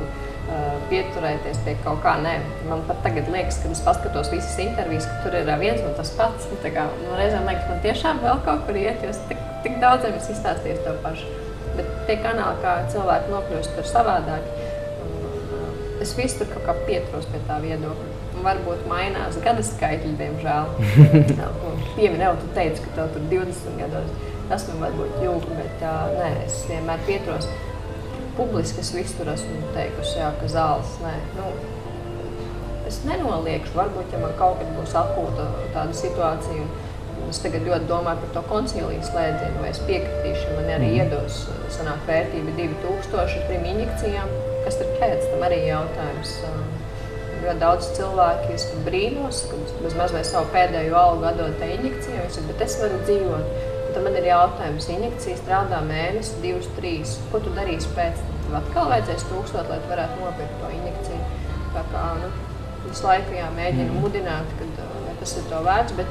pieturēties pie kaut kā, nē. Man pat tagad liekas, kad es paskatos visas intervijas, ka tur ir viens un tas pats. Tā kā, reizēm liekas, man tiešām vēl kaut kur iet, jo es tik daudziem es izstāstīju to pašu. Bet tie kanāli, kā cilvēki nokļūst tur savādāk, es visu tur kaut kā pieturos pie tā viedokļa. Varbūt mainās gada skaitļi, diemžēl. Pieminēju, tu teici, ka tev tur 20 gados. Tas man varbūt jūka, bet nē, es vienmēr pieturos. Publiski es visu tur esmu teikusi, jā, ka zāles, nē. Es nenoliekšu, varbūt, ja man kaut kad būs akūta tāda situācija, un es tagad ļoti domāju par to koncīlijas slēdzienu, vai es piekritīšu, man arī iedos sanāk vērtība 2000 ar 3 injekcijām, kas ir pēc tam arī jautājums. Ļoti daudz cilvēki, es brīnos, kad bezmaz vai savu pēdējo algu atdod tā injekcija, bet es varu dzīvot. Tad man ir jautājums, injekcija strādā mēnesi, 2, 3. Ko tu darīsi pēc tam? Tev atkal vajadzēs 1000, lai tu varētu nopirkt to injekciju. Tā kā, visu laiku mēģinu mudināt, kad tas ir to vērts, bet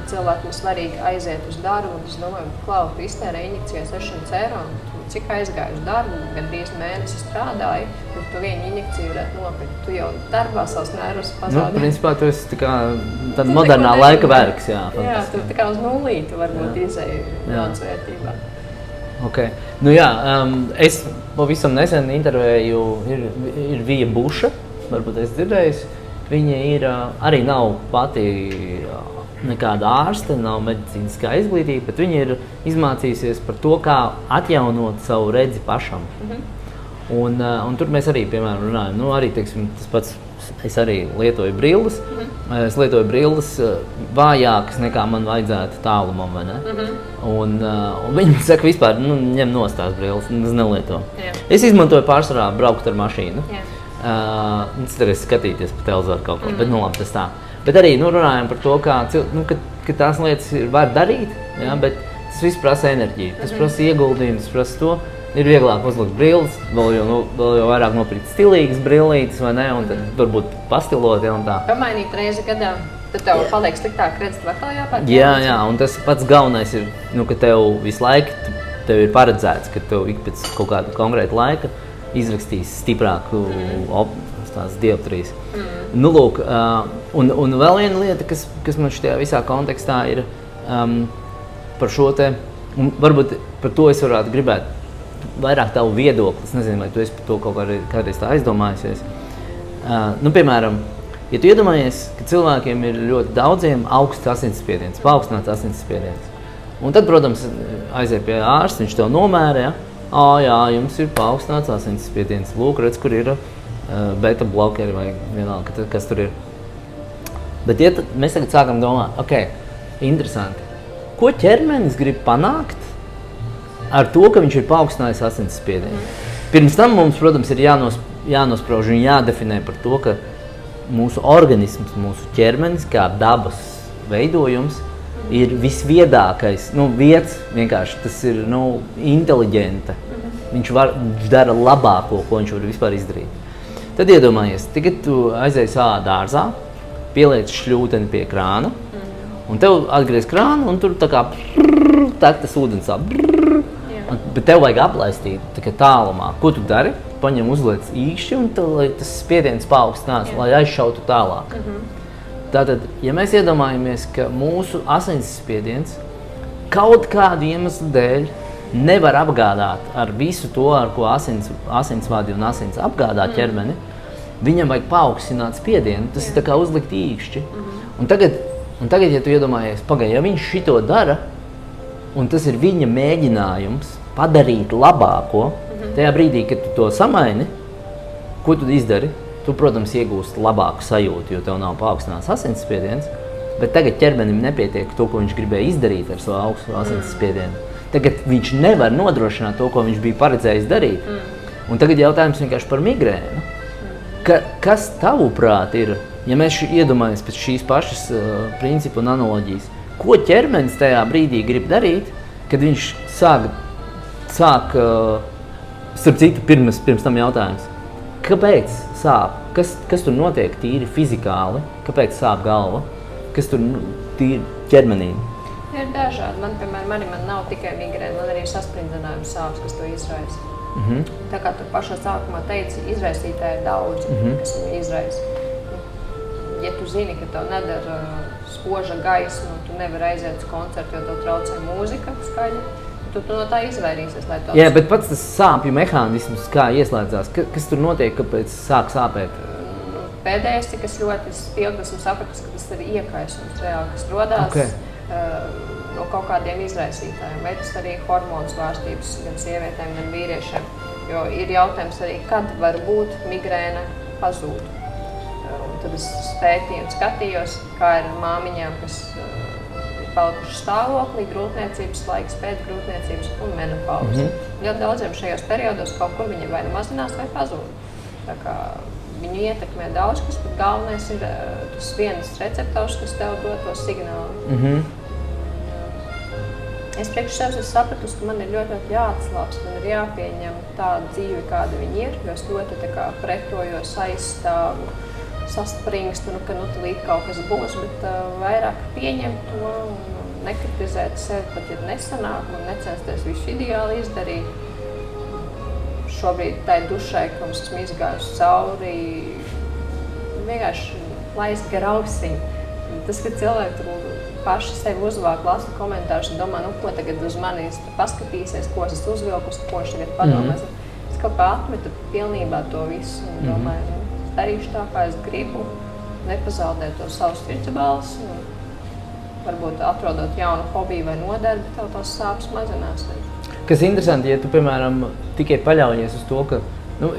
cilvēkiem ir svarīgi aiziet uz darbu. Un es domāju, klau, tu iztērē injekcijai 600 eiro, un cik aizgāju uz darbu, gandrīz mēnesi strādāju, un tu vienu injekciju varētu nopirkt. Tu jau darbā savus nervus pazaudē. Principā tu esi tāda modernā laika vergs, jā. Jā, tu tā kā uz nulīti varbūt izēju naudas vērtībā. Okay. Es pavisam nesen intervēju, ir Vija Buša, varbūt es dzirdējusi. Viņa arī nav pati nekāda ārste, nav medicīniskā izglītība, bet viņa ir izmācījusies par to, kā atjaunot savu redzi pašam. Un tur mēs arī, piemēram, runājam, arī, teiksim, tas pats, es arī lietoju brilles. Es lietoju brilles vājākas nekā man vajadzētu tālumam, vai ne? Un viņi saka vispār, ņem nost tās brilles, es nelieto. Jā. Es izmantoju pārsvarā braukt ar mašīnu. Cerēs skatīties pa televizoru kaut ko, bet labi, tas tā. Bet arī runājam par to, ka tās lietas var darīt, jā, bet tas viss prasa enerģiju, tas prasa ieguldījumu, tas prasa to. Ir vieglāk uzlikt brilles, vēl jau vairāk nopirkt stilīgas brillītes, vai ne, un tad varbūt pastilot, ja, un tā. Pamainīt reizi gadā, tad tev paliek sliktāk redzēt, vai atkal jāpērk? Jā, un tas pats galvenais ir, ka tev visu laiku tev ir paredzēts, ka tev ik pēc kaut kāda konkrēta laika izrakstīs stiprāku tās dioptrijas. Lūk, un vēl viena lieta, kas man šitajā visā kontekstā ir par šo te, un varbūt par to es varētu gribēt vairāk tavu viedokli. Es nezinu, vai tu esi par to kaut kādreiz tā aizdomājusies. Piemēram, ja tu iedomājies, ka cilvēkiem ir ļoti daudziem augsts asinsspiediens, paaugstināts asinsspiediens. Un tad, protams, aiziet pie ārsta, viņš tev nomēra, jā, jums ir paaugstināts asinsspiediens. Lūk, redz, kur ir beta blokeri vai vienalga, kas tur ir. Bet ja mēs tagad sākam domāt, interesanti, ko ķermenis grib panākt ar to, ka viņš ir paaugstinājis asinsspiedienu. Pirms tam mums, protams, ir jānosprauž un jādefinē par to, ka mūsu organisms, mūsu ķermenis, kā dabas veidojums, ir visviedākais, vietas vienkārši, tas ir, inteliģenta. Viņš dara labāko, ko viņš var vispār izdarīt. Tad iedomājies, tagad tu aizies dārzā, pieliec šļūteni pie krāna, un tev atgriez krānu, un tur tā kā tas ūdens sāp. Bet tev vajag aplaistīt tālumā. Ko tu dari? Paņem uzliec īkšķi un lai tas spiediens paaugstinās, lai aizšautu tālāk. Tātad, ja mēs iedomājamies, ka mūsu asinsspiediens kaut kādu iemeslu dēļ nevar apgādāt ar visu to, ar ko asinsvadi un asins apgādā ķermeni, viņam vajag paaugstināt spiedienu, tas ir tā kā uzlikt īkšķi. Un tagad, ja tu iedomājies, ja viņš šito dara, un tas ir viņa mēģinājums padarīt labāko, tajā brīdī, kad tu to samaini, ko tu izdari? Tu, protams, iegūsti labāku sajūtu, jo tev nav paaugstināts asinsspiediens, bet tagad ķermenim nepietiek to, ko viņš gribēja izdarīt ar savu augstu asinsspiedienu. Tagad viņš nevar nodrošināt to, ko viņš bija paredzējis darīt. Un tagad jautājums vienkārši par migrēnu. Kas tavuprāt ir, ja mēs iedomājamies pēc šīs pašas principu un analoģijas, ko ķermenis tajā brīdī grib darīt, kad viņš sāk starp citu, pirms tam jautājums. Kāpēc sāp? Kas tur notiek tīri fizikāli? Kāpēc sāp galva? Kas tur tīri ķermenī? Ir ir dažādi. Man, piemēram, man nav tikai migrēna, man arī ir saspringzinājums sāpes, kas to izraisa. Tā kā tu pašā sākumā teici, izraisītāji ir daudz, kas viņu izraisa. Ja tu zini, ka tev nedara spoža gaisma, tu nevari aiziet uz koncertu, jo tev traucē mūzika skaļa, tu no tā izvairīsies, lai to... Jā, bet pats tas sāpju mehānisms, kā ieslēdzās, kas tur notiek, kāpēc sāk sāpēt? Pēdējais, kas ļoti spilgti, esmu sapratusi, ka tas ir iekaisums reāli, kas rodās no kaut kādiem izraisītājiem, vai tas arī hormonu svārstības gan sievietēm, gan vīriešiem. Jo ir jautājums arī, kad var būt migrēna pazūd. Tad es pētīju skatījos, kā ir māmiņām, kas ir palikuši stāvoklī, grūtniecības laiks, pēc grūtniecības un menopauze. Ļoti daudziem šajos periodos kaut kur viņi vai mazinās vai pazūd. Tā kā viņu ietekmē daudz, kas pat galvenais ir tas viens receptors, kas tev dod to signālu. Es priekš sevis sapratusi, ka man ir ļoti jāatslāpst, man ir jāpieņem tāda dzīve, kāda viņi ir, jo es ļoti pretojos, aizstāvu, saspringstu, ka līdz kaut kas būs, bet vairāk pieņemt to un nekritizēt sevi, pat ja nesanāk un necensties visu ideāli izdarīt. Šobrīd tai dušai, ka mums esmu izgājusi cauri, vienkārši laist gar ausiņu. Tas, ka cilvēki tur paši sevi uzvāk, lasa komentārus un domā, ko tagad uz manis paskatīsies, ko es uzvilkus, ko es tagad padomās. Es kaut kā atmetu pilnībā to visu un domāju, es darīšu tā, kā es gribu, nepazaudēt to savu sirdsbalsi, varbūt atrodot jaunu hobiju vai nodarbi, tev tās sāpes mazinās. Kas interesanti, ja tu, piemēram, tikai paļaujies uz to, ka,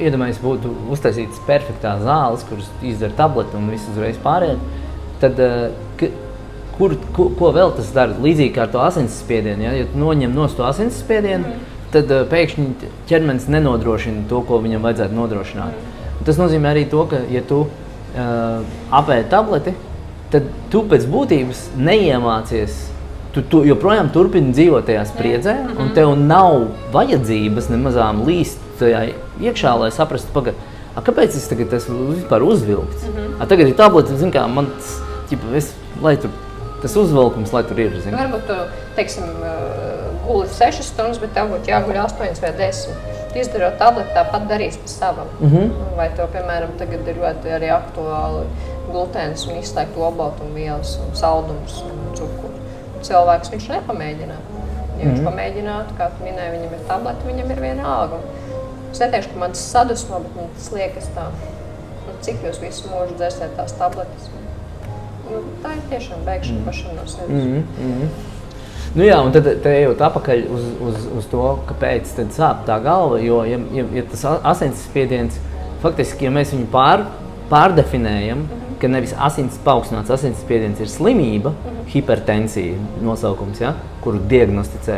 iedomājies, būtu uztaisītas perfektās zāles, kuras izdara tableti un viss uzreiz pāriet, tad ko vēl tas dara? Līdzīgi kā ar to asinsspiedienu, ja tu noņem nost to asinsspiedienu, tad pēkšņi ķermenis nenodrošina to, ko viņam vajadzētu nodrošināt. Tas nozīmē arī to, ka, ja tu apēdi tableti, tad tu pēc būtības neiemācies. Tu joprojām turpini dzīvot tajā spriedzē, un tev nav vajadzības nemazām līst tajā iekšā, lai saprastu, kāpēc es tagad esmu vispār uzvilkts? Tagad ir tableti, zin kā, man lai tur tas uzvilkums, lai tur ir, zin. Varbūt tu, teiksim, guli 6 stundas, bet tev būtu jāguļ 8 vai 10. Izdarot tableti, tāpat darīs pa savam. Vai tev, piemēram, tagad ir ļoti arī aktuāli glutēns un izslēgt olbaltumvielas un saldumus un cukuru. Cilvēks viņš nepamēģinātu. Ja viņš pamēģinātu, kā tu minēji, viņam ir tableti, viņam ir viena alga. Es neteikšu, ka man tas sadusmo, bet man tas liekas tā, cik jūs visu mūžu dzersiet tās tabletes. Tā ir tiešām beigšana pašam no sevis. Jā, un tad ejot apakaļ uz to, kāpēc tad sāp tā galva, jo, ja tas asinsspiediens, faktiski, ja mēs viņu pārdefinējam, ka nevis paaugstināts asinsspiediens ir slimība, hipertensija nosaukums, ja, kuru diagnosticē,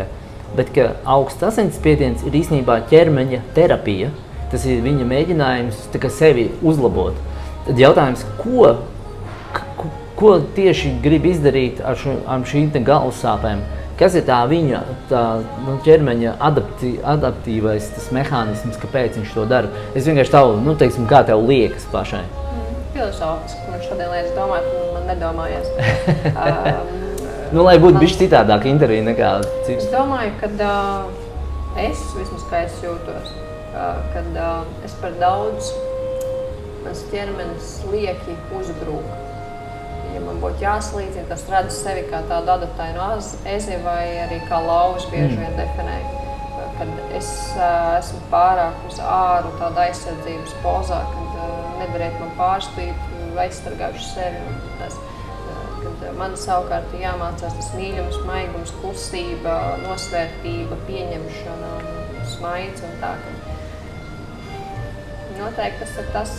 bet ka augsts asinsspiediens ir īstenībā ķermeņa terapija, tas ir viņa mēģinājums sevi uzlabot. Tad jautājums, ko tieši grib izdarīt ar šīm galvas sāpēm? Kas ir tā viņa ķermeņa adaptīvais tas mehānisms, kāpēc viņš to dara? Es vienkārši teiksim, kā tev liekas pašai? Filozofiski, man šodien liekas domāt, man nedomājies. Lai būtu bišķi citādāk intervija nekā cits. Es domāju, ka vismaz kā es jūtos, kad es par daudz, mans ķermenis lieki uzbrūk. Ja man būtu jāsalīdzina, tas redzu sevi kā tādu adaptēju no ezi vai arī kā lauvas bieži vien definēju. Kad es esmu pārāk uz āru tāda aizsardzības pozā, kad nedariet man pārspīt, aizstargājuši sevi. Kad man savukārt ir jāmācās tas mīļums, maigums, klusība, nosvērtība, pieņemšana, smaids un tā. Noteikti tas ir tas,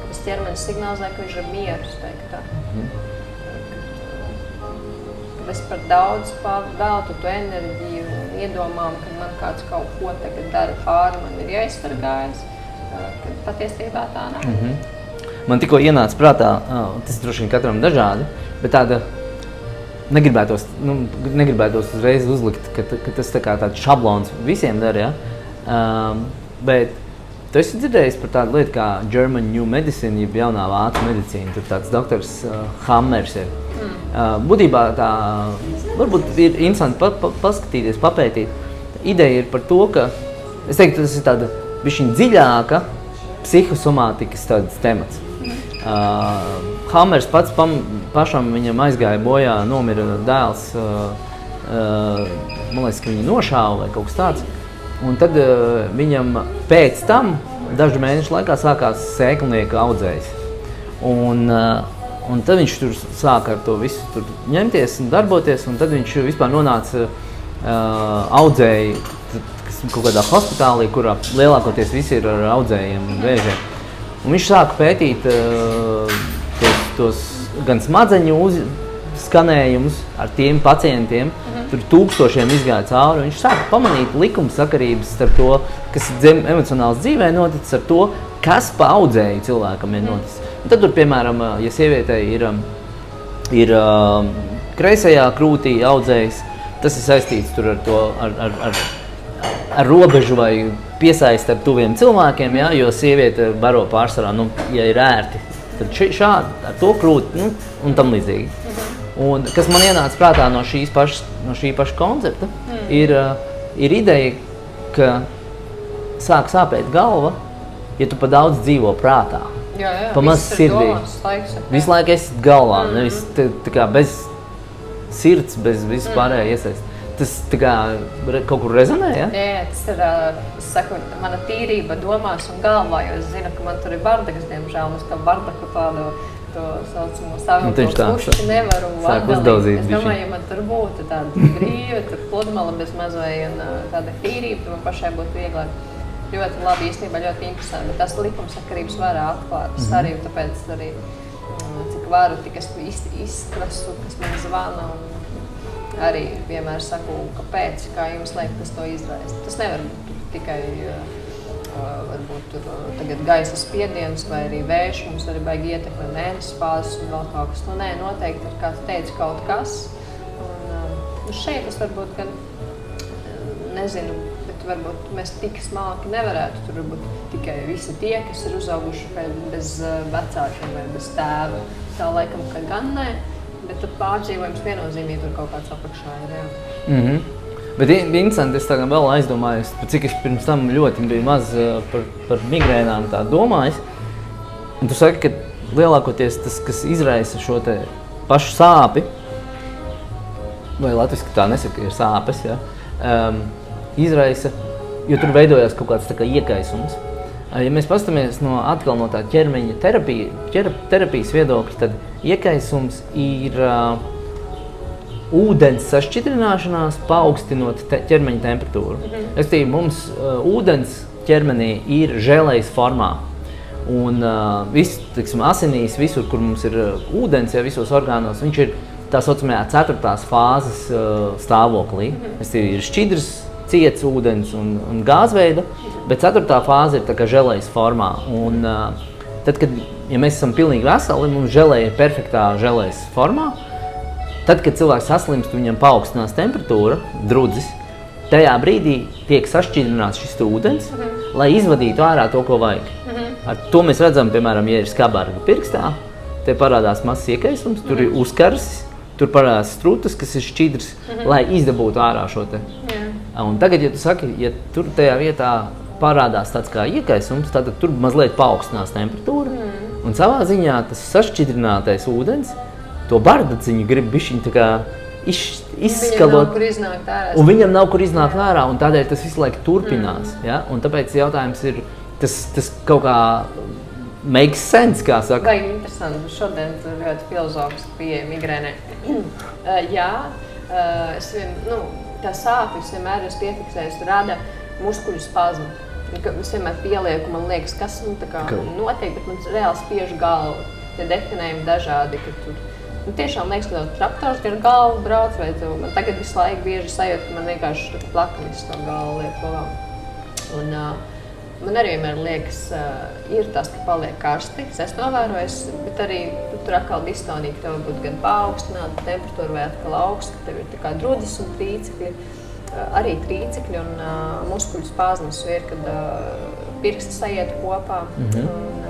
kas ķermenis signalizē, ka viņš ir mieru, teikt tā. Kad es par daudz veltu to enerģiju un iedomām, ka man kāds kaut ko tagad dara pāri, man ir jāizstargājas, kad patiesībā tā nav. Man tikko ienāca prātā, tas droši vien katram dažādi, bet tāda negribētos uzreiz uzlikt, ka tas tā kā tāds šablons visiem dara, ja? Bet Tu esi dzirdējis par tādu lietu kā German New Medicine, jeb jaunā vācu medicīna. Tur tāds doktors Hammers ir. Būtībā tā, varbūt ir interesanti paskatīties, papētīt. Ideja ir par to, ka, es teiktu, tas ir tāda bišķiņ dziļāka psihosomātikas tāds temats. Hammers pats pašam viņam aizgāja bojā, nomira dēls, man liekas, ka viņu nošāva vai kaut kas tāds. Un tad viņam pēc tam, dažu mēnešu laikā, sākās sēklinieka audzējs. Un tad viņš tur sāka ar to visu tur ņemties un darboties, un tad viņš vispār nonāca audzēji, kas kaut kādā hospitālī, kurā lielākoties visi ir ar audzējiem un vēžiem. Un viņš sāka pētīt tos gan smadzeņu skanējumus ar tiem pacientiem, tur tūkstošiem izgāja cauri, un viņš sāka pamanīt likumsakarības starp to, kas emocionāls dzīvē noticis, ar to, kas pa audzēju cilvēkam ir noticis. Un tad tur, piemēram, ja sievietei ir kreisajā krūtī audzējs, tas ir saistīts tur ar to, ar robežu vai piesaisti ar tuviem cilvēkiem, ja, jo sieviete baro pārsvarā, ja ir ērti, tad šādi ar to krūti, un tam līdzīgi. Un kas man ienāca prātā no šī paša koncepta, ir ideja, ka sāk sāpēt galva, ja tu pa daudz dzīvo prātā. Pa maz sirdī. Visu laiku esi galvā, nevis tā kā bez sirds, bez visu pārējā iesaist. Tas tā kā kaut kur rezonē, ja? Jā, tas ir, es saku, mana tīrība domās un galvā, jo es zinu, ka man tur ir bardakas, diemžēl, un es kā bardaku tādu to saucamo savu puši nevaru atdalīt. Es domāju, ja man tur būtu tāda brīva, tur pludmala bez mazvai un tāda tīrība, tad man pašai būtu vieglāk. Ļoti labi, īstenībā ļoti interesanti, bet tas likumsakarības var atklāt. Es arī, tāpēc arī, cik varu, tik es izkrasu, kas man zvana un arī vienmēr saku, kāpēc, kā jums liek tas to izraist. Tas nevar būt tikai varbūt tur tagad gaisa spiediens vai arī vējš, mums arī baigi ietekmē mēnesis fāzes un vēl kaut kas. Nē, noteikti ir, kā tu teici, kaut kas. Un šeit es varbūt gan, nezinu, bet varbūt mēs tik smalki nevarētu. Tur varbūt tikai visi tie, kas ir uzauguši bez vecākiem vai bez tēva. Tā laikam, ka gan ne, bet tad pārdzīvojums viennozīmīgi tur kaut kāds apakšā ir, jā. Bet interesanti, es tagad vēl aizdomājos, cik es pirms tam ļoti biju maz par migrēnām tā domājis. Un tu saki, ka lielākoties tas, kas izraisa šo te pašu sāpi, vai latviski tā nesaka, ir sāpes, ja, izraisa, jo tur veidojās kaut kāds tā kā iekaisums. Ja mēs pastamies atkal no tā ķermeņa terapijas viedokļa, tad iekaisums ir ūdens sašķidrināšanās, paaugstinot ķermeņa temperatūru. Restīvi, mums ūdens ķermenī ir želejas formā. Un asinīs, visur, kur mums ir ūdens, ja visos orgānos, viņš ir tā saucamajā 4. fāzes stāvoklī. Restīvi, ir šķidrs, ciets ūdens un gāzveida, bet 4. fāze ir tā kā želejas formā. Un tad, kad ja mēs esam pilnīgi veseli, mums želeja ir perfektā želejas formā. Tad, kad cilvēks saslimst, viņam paaugstinās temperatūra, drudzis, tajā brīdī tiek sašķidrināts šis ūdens, lai izvadītu ārā to, ko vajag. Ar to mēs redzam, piemēram, ja ir skabarga pirkstā, te parādās mazs iekaisums, tur ir uzkarsis, tur parādās strutas, kas ir šķidrs, lai izdabūtu ārā šo te. Un tagad, ja tu saki, ja tur tajā vietā parādās tāds kā iekaisums, tad tur mazliet paaugstinās temperatūra, un savā ziņā tas sašķidrinātais ūdens to bardaciņu grib bišķiņ tā kā izskalot. Viņam nav kur iznākt ārā, un tādēļ tas visu laiku turpinās. Ja? Un tāpēc jautājums ir, tas kaut kā makes sense, kā saka. Baigi interesanti, šodien tur ļoti filozofiski pieeja migrēnē. Jā, tā sāpes vienmēr es piefiksēju, rada muskuļu spazmu. Es vienmēr pielieku, man liekas, kas tā kā notiek, bet man reāli spiež galvu. Tie definējumi dažādi, ka tur tiešām liekas, ka traktors ar galvu brauc, vai man tagad visu laiku bieži sajūt, ka man vienkārši plakanis to galvu liek galvā. Un man arī vienmēr liekas, ir tas, ka paliek karsti, es novērojos, bet arī tur atkal distonija, ka tev būtu gan paaugstināta temperatūra vai atkal augsta, ka tev ir tā kā drudzis un trīcekļi, arī trīcekļi un muskuļu spāzmas ir, kad pirksti sajietu kopā. Un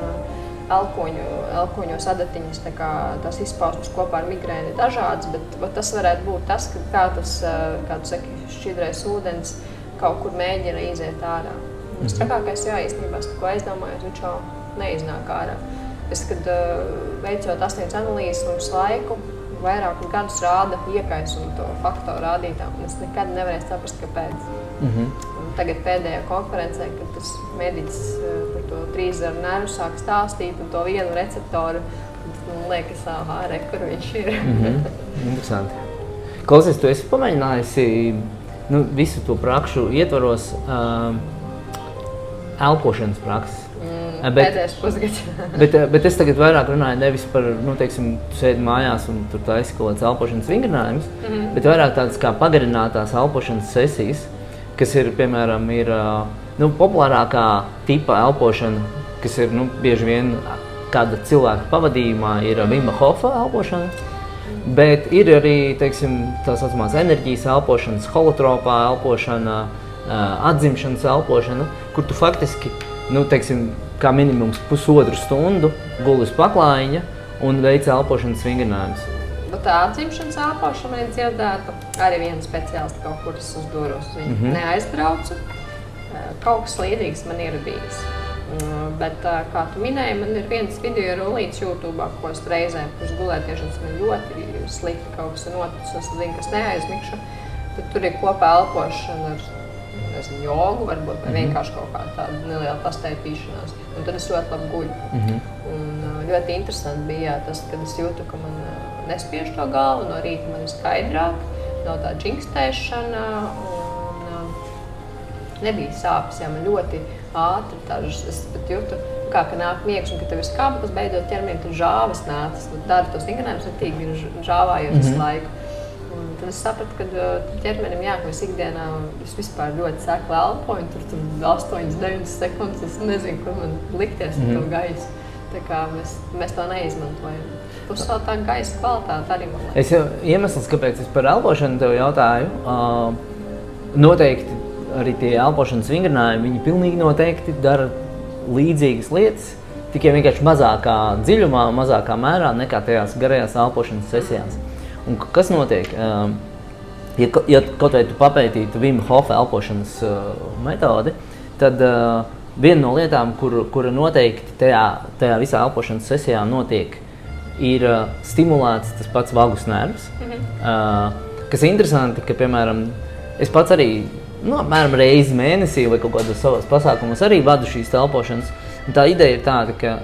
elkoņos adatiņas, tās izpausmes kopā ar migrēni ir dažādas, bet tas varētu būt tas, ka kā tu saki, šķidrais ūdens kaut kur mēģina iziet ārā. Un trakākais, īstenībā, ko aizdomājos, viņš jau neiznāk ārā. Es, kad veicot 8 analīzes mums laiku, vairākus gadus rāda iekaisumu to faktoru rādītāju, un es nekad nevarēju saprast, kāpēc. Tagad pēdējā konferencē, kad tas mediķis par to trīszaru nervu sāk stāstīt un to vienu receptoru, man liekas, kur viņš ir. Interesanti. Klausies, tu esi pamēģinājusi visu to prakšu ietvaros elpošanas prakses. Pēdējais pusgads. bet es tagad vairāk runāju nevis par, teiksim, tu sēdi mājās un tur taisi kaut kāds elpošanas vingrinājumus, bet vairāk tādas kā pagarinātās elpošanas sesijas, kas ir, piemēram, populārākā tipa elpošana, kas ir, bieži vien kāda cilvēka pavadījumā, ir Vima Hofa elpošana, bet ir arī, teiksim, tā saucamās enerģijas elpošanas, holotropā elpošana, atzimšanas elpošana, kur tu faktiski, teiksim, kā minimums pusotru stundu guli uz paklājiņa un veic elpošanas vingrinājumus. Tā atzimšanas elpošana ir dzirdēta. Arī viena speciālista kaut kur es uz dūros viņu neaizbraucu. Kaut kas līdzīgs man ir bijis. Bet, kā tu minēji, man ir viens video rullīts YouTube'ā, ko es reizēm pirms gulētiešanas man ļoti slikti kaut kas ir noticis, es zinu, ka es neaizmigšu. Tad tur ir kopā elpošana ar jogu, varbūt, vai vienkārši kaut kā tāda neliela pastaipīšanās. Un tad es ļoti labi guļu. Un ļoti interesanti bija tas, kad es jūtu, ka man nespiež to galvu, no rīta man ir skaidrāk, nav tā džingstēšana un nebija sāpes, man ļoti ātri tāžas, es pat jūtu, ka nāk miegs un ka tev ir skābeklis, beidzot ķermenim tad žāves nācas, dara tos vingrinājumus ritīgi žāvājot visu laiku. Un tad es sapratu, ka ķermenim ka es ikdienā vispār ļoti sekli elpoju, tur 8-9 sekundes, es nezinu, kur man likties ar to gaisu. Tā kā mēs to neizmantojam. Plus vēl tā gaisa kvalitāte arī man liekas. Iemesls, kāpēc es par elpošanu tev jautāju, noteikti arī tie elpošanas vingrinājumi, viņi pilnīgi noteikti dara līdzīgas lietas, tikai vienkārši mazākā dziļumā, mazākā mērā nekā tajās garajās elpošanas sesijās. Un kas notiek? Ja kaut vai tu papētītu Wim Hof elpošanas metodi, tad viena no lietām, kura noteikti tajā visā elpošanas sesijā notiek, ir stimulēts tas pats vagus nervs. Kas ir interesanti, ka, piemēram, es pats arī apmēram reizi mēnesī vai kaut kādos savos pasākumos arī vadu šīs elpošanas. Un tā ideja ir tāda, ka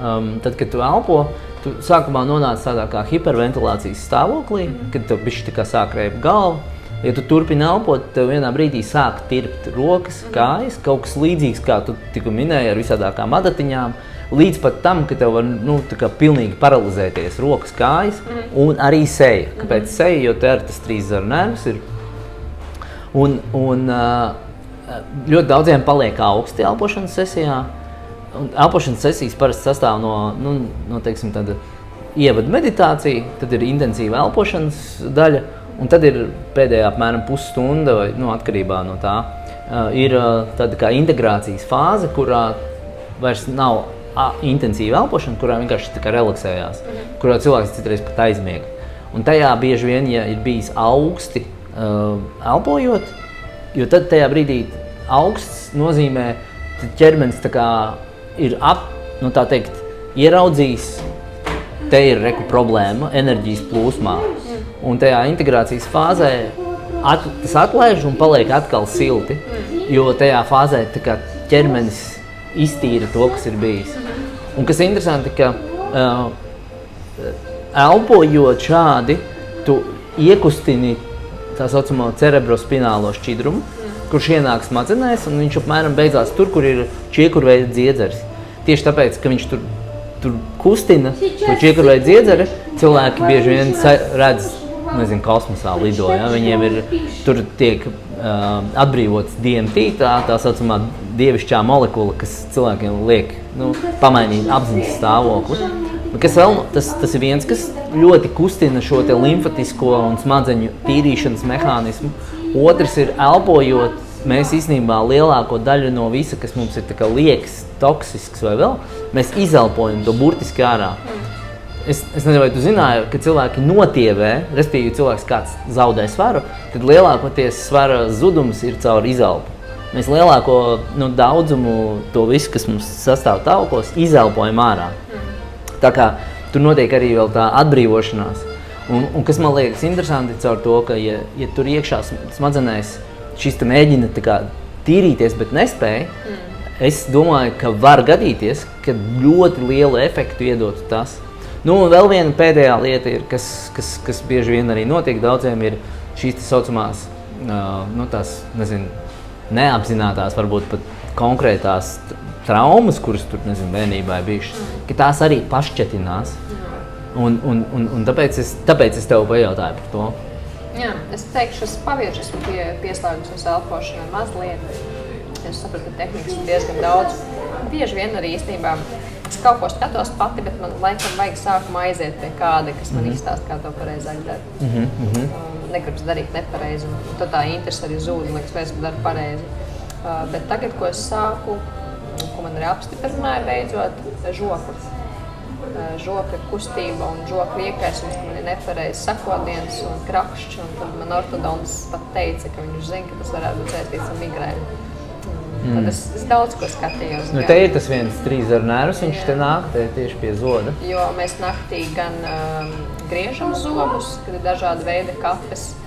tad, kad tu elpo, tu sākumā nonāc tādā kā hiperventilācijas stāvoklī, kad tev bišķi tā kā sāk reibt galvu. Ja tu turpini elpot, tev vienā brīdī sāk tirpt rokas, kājas, kaut kas līdzīgs, kā tu tikko minēji ar visādākām adatiņām, līdz pat tam, ka tev var tā kā pilnīgi paralizēties rokas, kājas un arī seja. Kāpēc seja? Jo te ar tas trīszaru nervs ir. Un ļoti daudziem paliek augsti elpošanas sesijā. Un elpošanas sesijas parasti sastāv no teiksim, tāda ievada meditācija, tad ir intensīva elpošanas daļa, un tad ir pēdējā apmēram pusstunda, vai atkarībā no tā, ir tāda kā integrācijas fāze, kurā vairs nav intensīva elpošana, kurā vienkārši tā kā relaksējās, kurā cilvēks citreiz pat aizmiega. Un tajā bieži vien, ja ir bijis augsti elpojot, jo tad tajā brīdī augsts nozīmē, tad ķermenis tā kā ir tā teikt, ieraudzījis, te ir reku problēma enerģijas plūsmā. Un tajā integrācijas fāzē tas atlaiž un paliek atkal silti, jo tajā fāzē tā kā ķermenis iztīra to, kas ir bijis. Un kas interesanti, ka elpojot šādi, tu iekustini tā saucamo cerebrospinālo šķidrumu, kurš ienāk smadzenēs, un viņš apmēram beidzās tur, kur ir čiekurveida dziedzers. Tieši tāpēc, ka viņš tur kustina to čiekurveida dziedzeri, cilvēki bieži vien redz, kosmosā lido, ja? Viņiem ir, tur tiek atbrīvots DMT, tā saucamā dievišķā molekula, kas cilvēkiem liek pamainīt apziņas stāvokli. Kas vēl, tas ir viens, kas ļoti kustina šo te limfatisko un smadzeņu tīrīšanas mehānismu. Otrs ir elpojot, mēs īstenībā lielāko daļu no visa, kas mums ir tā kā liekas toksisks vai vēl, mēs izelpojam to burtiski ārā. Es nezinu, vai tu zināji, ka cilvēki notievē, respektīvi cilvēks kāds zaudē svaru, tad lielākoties svara zudums ir caur izelpu. Mēs lielāko daudzumu to visu, kas mums sastāv taukos, izelpojam ārā. Tā kā tur notiek arī vēl tā atbrīvošanās. Un kas man liekas interesanti caur to, ka ja tur iekšā smadzenēs šis te mēģina tā kā tīrīties, bet nespēja, es domāju, ka var gadīties, ka ļoti lielu efektu iedotu tas. Un vēl viena pēdējā lieta ir, kas bieži vien arī notiek daudziem, ir šīs tā saucamās, tās, nezinu, neapzinātās, varbūt pat konkrētās traumas, kuras tur, nezinu, bērnībā ir bijušas, ka tās arī pašķetinās. Un tāpēc es tev pajautāju par to. Jā, es teikšu, es paviešu, esmu pieslēgus uz elpošanai mazliet. Es sapratu, ka tehnikas ir diezgan daudz. Bieži vien arī īstenībā es kaut ko skatos pati, bet man laikam vajag sākumā aiziet pie kāda, kas man izstāst, kā to pareizāk dara. Negribas darīt nepareizi, un tad tā interese arī zūd, liekas, vai es daru pareizi. Bet tagad, ko es sāku, ko man arī apstiprināja beidzot, žoklis. Žokļa kustība un žokļa iekaisums, ka man ir nepareizi sakodiens un krakšķis, un tad man ortodonts pat teica, ka viņš zina, ka tas varētu būt saistīts ar migrēnu. Tad es daudz ko skatījos. Te ir tas viens trīszaru nervs, viņš te nāk tieši pie zoda. Jo mēs naktī gan griežam zobus, kad ir dažādi veidi kapes.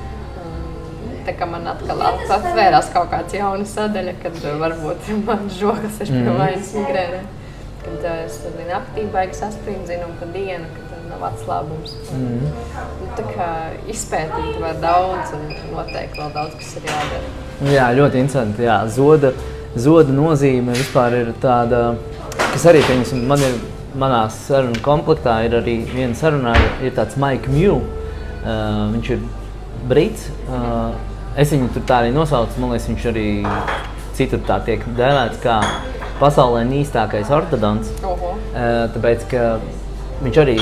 Tā kā man atkal atvērās kaut kāds jauna sadaļa, kad varbūt man žoklis ir pie vainas migrēnē. Kad es arī naktī baigi sasprindzi un pa dienu, kad nav atslābums. Tā kā izpētīt var daudz un noteikti vēl daudz, kas ir jādara. Jā, ļoti interesanti. Jā, zoda nozīme vispār ir tāda, kas arī, piemēram, manā sarunu komplektā ir arī viena sarunā, ir tāds Mike Mew. Viņš ir brits. Es viņu tur tā arī nosaucu, man liekas, viņš arī citur tā tiek dēvēts kā pasaulē nīstākais ortodonts. Tāpēc, ka viņš arī,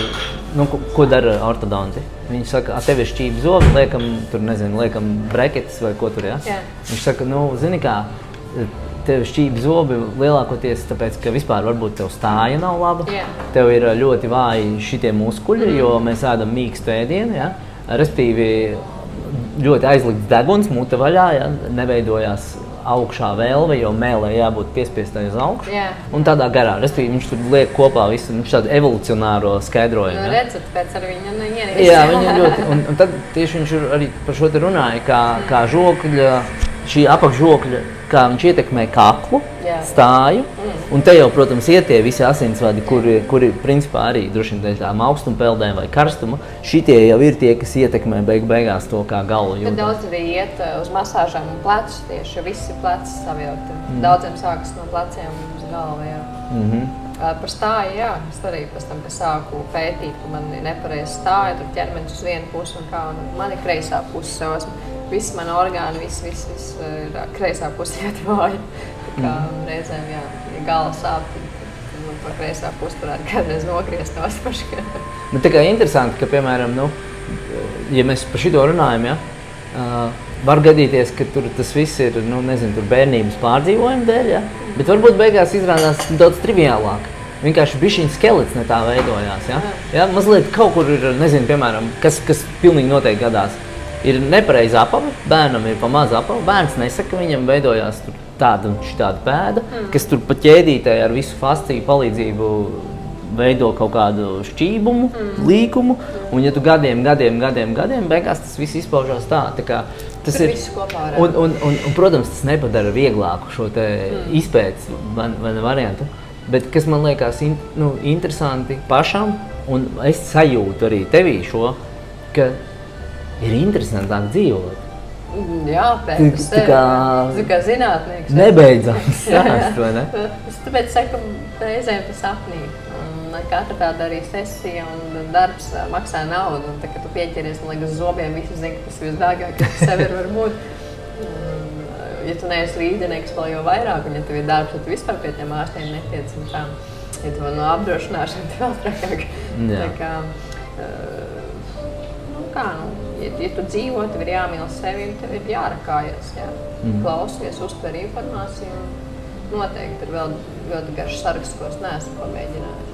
ko dara ortodonti? Viņš saka, tev ir šķība zobi, liekam breketes vai ko tur, ja? Viņš saka, zini kā, tev šķība zobi lielākoties, tāpēc, ka vispār varbūt tev stāja nav laba. Tev ir ļoti vāji šitie muskuļi, jo mēs ēdam mīkstu ēdienu, ja? Respektīvi, ļoti aizlikts deguns, mute vaļā, ja? Neveidojās augšā vēlve, jo mēlē jābūt piespiestai uz augšu. Un tādā garā, respektīvi, viņš tur liek kopā visu, viņš tādu evolucionāro skaidrojumu. Redzat, pēc ar viņu neienīst. Jā, viņa ļoti, un tad tieši viņš arī par šo te runāja, kā žokļa, šī apakšžokļa, kā viņš ietekmē kaklu, stāju, un te jau, protams, iet tie visi asinsvadi, kuri principā arī droši vien tām augstumpeldēm vai karstuma, šitie jau ir tie, kas ietekmē beigās to, kā galva jūtas. Bet daudz arī iet uz masāžām un plecus tieši, jo visi pleci savilkti. Daudziem sākas no pleciem uz galva, jā. Par stāju, jā, es arī pēc tam, ka sāku pētīt, ka man ir nepareizi stāja, tur ķermenis uz vienu pusi un kā, un man ir kreisā pusi savas. Visi mani orgāni, viss ir kreisā pusi jāatvāja. Tā kā reizēm, jā, ja galva sāp, tad man par kreisā pusi varētu kādreiz nogriezt tos paši. Tā kā interesanti, ka, piemēram, ja mēs par šito runājam, ja, var gadīties, ka tur tas viss ir, tur bērnības pārdzīvojuma dēļ, ja, bet varbūt beigās izrādās daudz triviālāk. Vienkārši bišķiņ skelets ne tā veidojās, ja. Ja, mazliet kaut kur ir, piemēram, kas pilnīgi noteikti gadās. Ir nepareiza apava, bērnam ir pa maz apava, bērns nesaka, viņam veidojās tur tāda un šitāda pēda, kas tur pa ķēdītē ar visu fasciju palīdzību veido kaut kādu šķībumu, līkumu, un ja tu gadiem, beigās tas viss izpaužās tā kā tas ir visu kopā un, protams, tas nepadara vieglāku šo te izpētes variantu, bet kas man liekas interesanti pašam, un es sajūtu arī tevī šo, ka ir interesantāk dzīvot. Jā, pēc sevi. Tā kā zinātnieks. Nebeidzams stāsts, vai ne? Es tāpēc saku, reizēm tas sapnī. Katra tāda arī sesija un darbs maksā naudu. Un tā, kad tu pieķeries, man liekas, zobiem, visi zina, ka tas ir visdārgākais, kas sev ir var būt. Ja tu neesi līdzinieks, vēl jau vairāk, un ja tev ir darbs, tad tu vispār pie tiem ārstiem netiec. Un tā, ja tu no apdrošināšana, tad vēl trakāk. Tā kā, ja tu dzīvo, tev ir jāmīl sevi, tev ir jārakājas, jā. Klausies, uztver informāciju, un noteikti ir vēl ļoti garš saraksts, ko es neesmu pamēģinājis.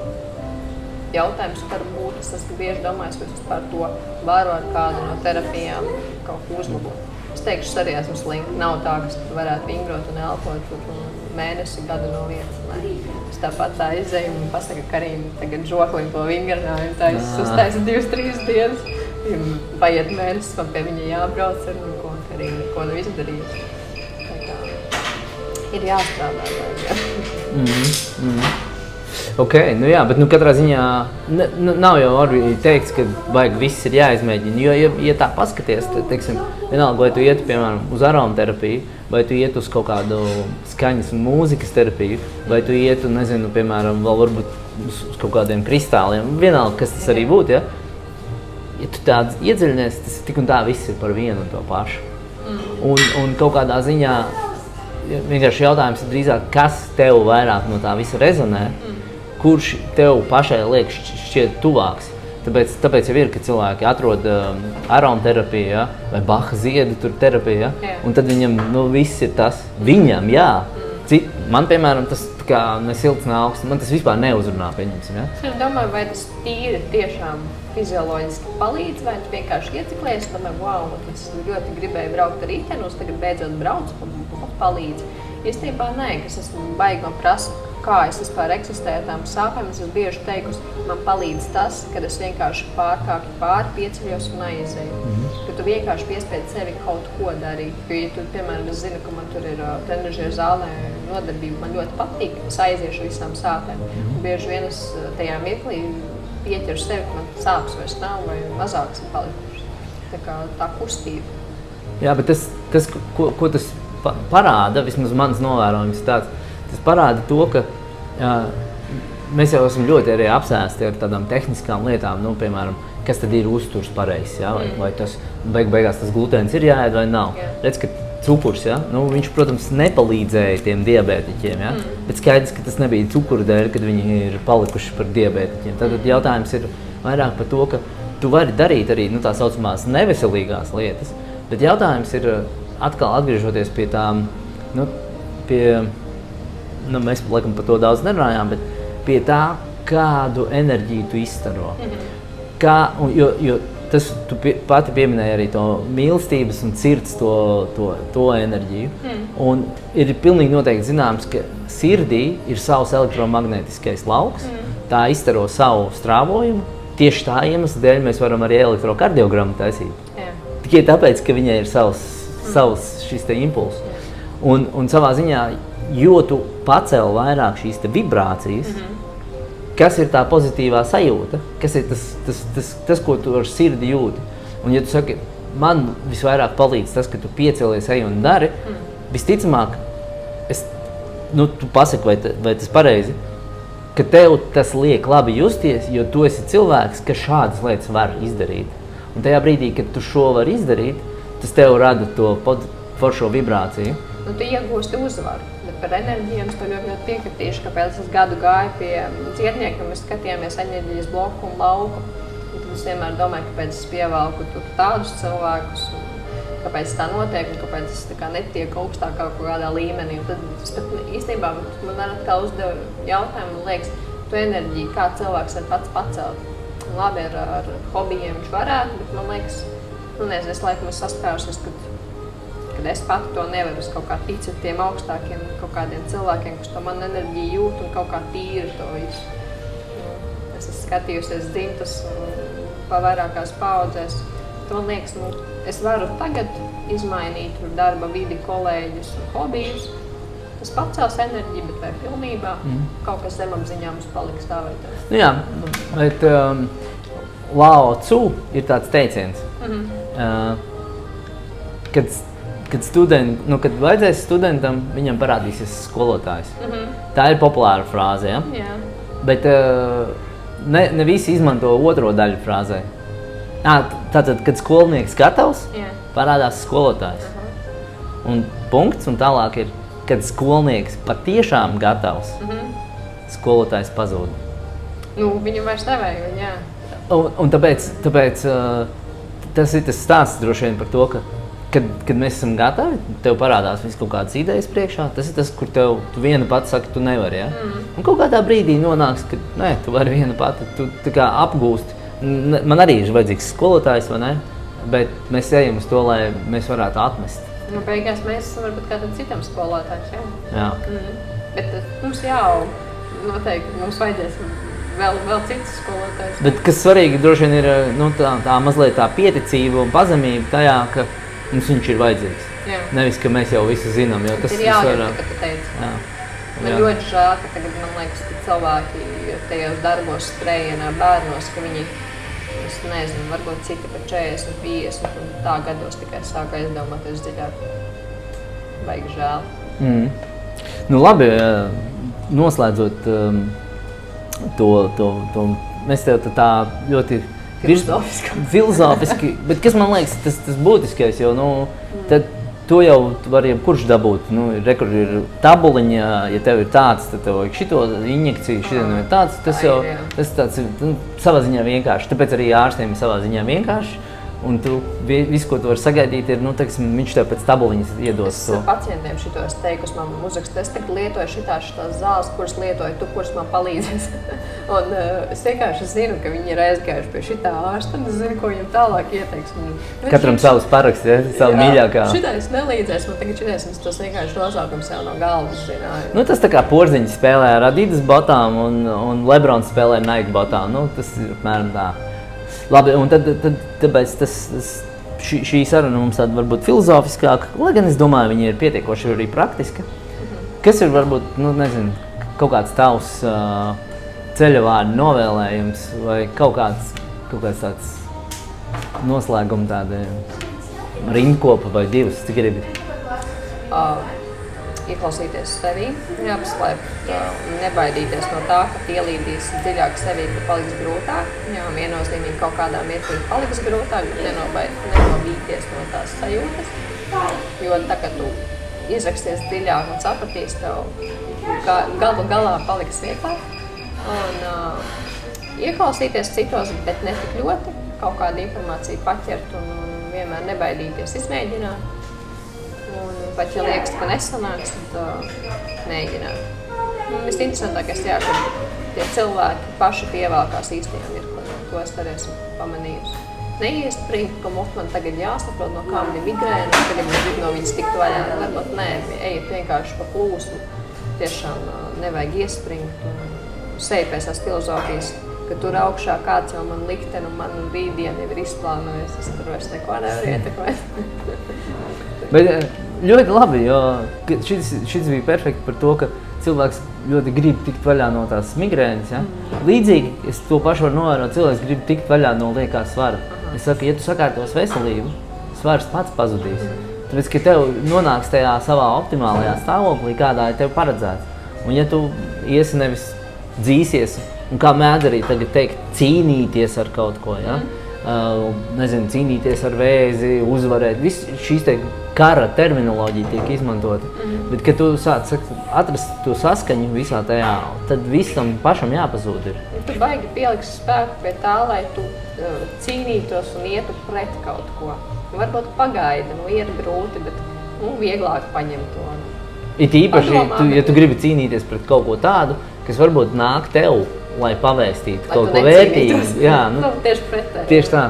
Jautājums varbūt, es esmu bieži domājis, vai es vispār to varu ar kādu no terapijām kaut ko uzlabot. Es teikšu, es arī esmu slinka. Nav tā, ka es varētu vingrot un elpot mēnesi, gadu no vietas. Nē. Es tāpat tā izēju un pasaku, ka Karīna tagad žoklim to vingrinājumu. Tā es uztaisu 2-3 dienas. Paiet mēnesis, man pie viņa jābrauc ar ko Karīna neko nav izdarījusi. Tā kā ir jāstrādā. Ok, nu jā, bet katrā ziņā nav jau arī teikts, ka vajag viss ir jāizmēģina, jo, ja tā paskaties, tad, teiksim, vienalga, vai tu ietu, piemēram, uz aromaterapiju, vai tu ietu uz kaut kādu skaņas un mūzikas terapiju, vai tu ietu, nezinu, piemēram, vēl varbūt uz kaut kādiem kristāliem, vienalga, kas tas arī būtu, ja? Ja tu tāds iedziļinies, tas tik un tā viss ir par vienu un to pašu. Un kaut kādā ziņā, vienkārši jautājums ir drīzāk, kas tev vairāk no tā visa rezonē, kurš tev pašai liekas šķiet tuvāks. Tāpēc jau ir, ka cilvēki atrod aromaterapiju, ja? Vai Baha ziedu terapiju, ja? Un tad viņam viss ir tas. Viņam, jā. Man, piemēram, tas kā ne silts, ne augsts, man tas vispār neuzrunā, pieņemsim. Ja? Es domāju, vai tas tīri tiešām fizioloģiski palīdz, vai tu vienkārši ieciklējies un domāju, wow, es ļoti gribēju braukt ar riteņu, tagad beidzot brauc un palīdz. Īstenībā nē, kas esmu baigi man prasa, kā es vispār eksistēju ar tām sāpēm, es esmu bieži teikusi, man palīdz tas, kad es vienkārši pārkāpju pāri, pieceļos un aizēju. Ka tu vienkārši piespēji sevi kaut ko darīt. Jo, ja tu, piemēram, es zinu, ka man tur ir trenižera zālē nodarbība, man ļoti patīk, es aiziešu visām sāpēm. Un bieži vien es tajā mirklī pieķeru sevi, ka man sāpes vairs nav vai mazāks ir palikušas. Tā kā tā kustība. Jā, bet tas ko tas parāda, vismaz mans novērojums tāds, tas parāda to, ka mēs jau esam ļoti arī apsēsti ar tādām tehniskām lietām, piemēram, kas tad ir uzturs pareizs, ja? Vai tas beigās tas glutēns ir jāēd vai nav. Redz, ka cukurs, ja? Viņš, protams, nepalīdzēja tiem diabētiķiem, ja? Bet skaidrs, ka tas nebija cukuru dēļ, kad viņi ir palikuši par diabētiķiem. Tad jautājums ir vairāk par to, ka tu vari darīt arī tā saucamās neveselīgās lietas, bet jautājums ir atkal atgriežoties pie tām, mēs laikam par to daudz nerunājām, bet pie tā, kādu enerģiju tu izstaro. Jo tas, tu pati pieminēji arī to mīlestības un sirds to enerģiju. Un ir pilnīgi noteikti zināms, ka sirdī ir savs elektromagnētiskais lauks, tā izstaro savu strāvojumu. Tieši tā iemesla dēļ mēs varam arī elektrokardiogrammu taisīt. Tikai tāpēc, ka viņai ir savs šis te impulss. Un savā ziņā, jo tu pacēl vairāk šīs te vibrācijas, kas ir tā pozitīvā sajūta, kas ir tas, ko tu ar sirdi jūti. Un ja tu saki, man visvairāk palīdz tas, ka tu piecelies, ej un dari, visticamāk, tu pasaki, vai tas pareizi, ka tev tas liek labi justies, jo tu esi cilvēks, kas šādas lietas var izdarīt. Un tajā brīdī, kad tu šo var izdarīt, tas tev rada to foršo vibrāciju. Tu iegūsti uzvaru, bet par enerģiju es to ļoti piekritīšu, kāpēc es gadu gāju pie dziedniekiem, mēs skatījāmies enerģijas bloku un lauku. Un tad es vienmēr domāju, kāpēc es pievelku tur tādus cilvēkus, kāpēc tā notiek un kāpēc es netieku augstākā kaut kādā līmenī. Un tad īstenībā man atkal uzdeva jautājumu, man liekas, tu enerģiju, kā cilvēks var pats pacelt. Un labi, ar hobijiem viņš varētu, bet man liekas, es laikam saskārusies, kad es pati to nevaru, es kaut kā ticu tiem augstākiem kaut kādiem cilvēkiem, kas to man enerģiju jūt un kaut kā tīri to visu. Es esmu skatījusies dzimtas pa vairākās paudzēs. Man liekas, es varu tagad izmainīt darba vidi, kolēģus un hobijus. Tas pacels enerģiju, bet vai pilnībā kaut kas zemapziņā mums paliks tā vai tā. Jā, bet Lao Tzu ir tāds teiciens, kad vajadzēs studentam, viņam parādīsies skolotājs. Tā ir populāra frāze, ja? Jā. Bet ne visi izmanto otro daļu frāzē. Tātad, kad skolnieks gatavs, parādās skolotājs. Un punkts un tālāk ir, kad skolnieks patiešām gatavs, skolotājs pazūd. Viņam vairs nevajag, jā. Un tāpēc tas ir tas stāsts droši vien par to, ka kad mēs esam gatavi, tev parādās viss kaut kādas idejas priekšā, tas ir tas, kur tu viena pati saki, tu nevari, ja? Un kaut kādā brīdī nonāks, ka nē, tu vari viena pati, tu tā kā apgūsti. Man arī ir vajadzīgs skolotājs, vai ne? Bet mēs ejam uz to, lai mēs varētu atmest. Nu, beigās mēs esam varbūt kādam citam skolotājs, jā? Jā. Bet mums jāaug, noteikti mums vajadzēs vēl citas skolotājs. Bet kas svarīgi droši vien ir tā mazliet tā pieticība un pazemība tajā, ka mums viņš ir vajadzīgs. Jā. Nevis, ka mēs jau visu zinām, jo tas ir jābūt, ka tu teici. Jā. Man ļoti žēl, ka tagad, man liekas, ka cilvēki tajos darbos skrējienā bērnos, ka viņi, es nezinu, varbūt citi par 40, 50 un tā gados tikai sāk aizdomāties dziļāk. Baigi žēl. Nu labi, noslēdzot to mēs tev tā ļoti filozofiski, bet kas man liekas tas būtiskais, jo tad to jau var jebkurš dabūt. Rekur ir tabuliņa, ja tev ir tāds, tad tev vajag šito injekciju, šito ir tāds, tas tāds savā ziņā vienkārši. Tāpēc arī ārstiem ir savā ziņā vienkārši. Un viss, ko tu vari sagaidīt, ir, viņš tev pēc tabuliņas iedos to. Es pacientiem šitos teikusi, man uzrakstu, es tagad lietoju šitās zāles, kuras lietoju tu, kuras man palīdzēs. Un es vienkārši zinu, ka viņi ir aizgājuši pie šitā ārsta, un es zinu, ko viņam tālāk ieteiks. Katram savs paraksts, ja? Savu mīļākā. Šitais nelīdzēs, man tagad šitais, es tos vienkārši nosaukums sev no galvas zināju. Tas tā kā Porziņš spēlē ar Adidas botām un Lebrons spēlē Nike botām. Tas ir apmēram tā. Labi, un tāpēc šī saruna mums tāda varbūt filozofiskāka, lai gan es domāju, viņa ir pietiekoši arī praktiska. Kas ir varbūt, kaut kāds tavs ceļa vārdu novēlējums vai kaut kāds tāds noslēguma tāda rindkopa vai divas, tu gribi? Ieklausīties sevī, jāpaslēpt un nebaidīties no tā, ka ielīdīs dziļāk sevī, ka paliks grūtāk. Jā, viennozīmīgi kaut kādā mirklī paliks grūtāk, bet nenobīties no tās sajūtas. Jo tā, ka tu izraksties dziļāk un sapratīs, tev galu galā paliks vieglāk. Un ieklausīties citos, bet ne tik ļoti, kaut kādu informāciju paķert un vienmēr nebaidīties izmēģināt. Un pat, ja liekas, ka nesanāks, tad mēģināt. Visinteresantākais, ka tie cilvēki paši pievēlkās īstajā mirklī. To es arī esmu pamanījusi. Neiespringt, ka man tagad jāsaprot, no kā man ir migrēna, tagad man grib no viņas tikt vaļā. Varbūt nē, ejiet vienkārši pa plūsmu. Tiešām nevajag iespringt un seja pēc tās filozofijas, ka tur augšā kāds jau man likteni un man rītdiena jau ir izplānojusi. Es tur vairs neko nevaru ietekmēt. Bet ļoti labi, jo šis bija perfekti par to, ka cilvēks ļoti grib tikt vaļā no tās migrēnas. Ja? Līdzīgi, es to pašu varu novērot, cilvēks grib tikt vaļā no liekā svara. Es saku, ja tu sakārtos veselību, svars pats pazudīs. Tāpēc, ka tev nonāks tajā savā optimālajā stāvoklī, kādā ir tev paredzēts. Un ja tu iesi nevis dzīsies, un kā mēdz arī tagad teikt, cīnīties ar kaut ko, ja? Cīnīties ar vēzi, uzvarēt, viss šīs kara terminoloģija tiek izmantota. Bet, kad tu sāc atrast to saskaņu visā tajā, tad visam pašam jāpazūd ir. Tu baigi pieliksi spēku pie tā, lai tu cīnītos un ietu pret kaut ko. Varbūt pagaidi, iet grūti, bet vieglāk paņem to. It īpaši, ja tu gribi cīnīties pret kaut ko tādu, kas varbūt nāk tev, lai pavēstītu kaut ko vērtīgu. Jā, tieši pretēji. Tieši tā.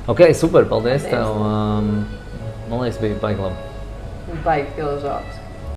Ok, super, paldies tev. Man liekas, bija baigi labi. Baigi filozofs.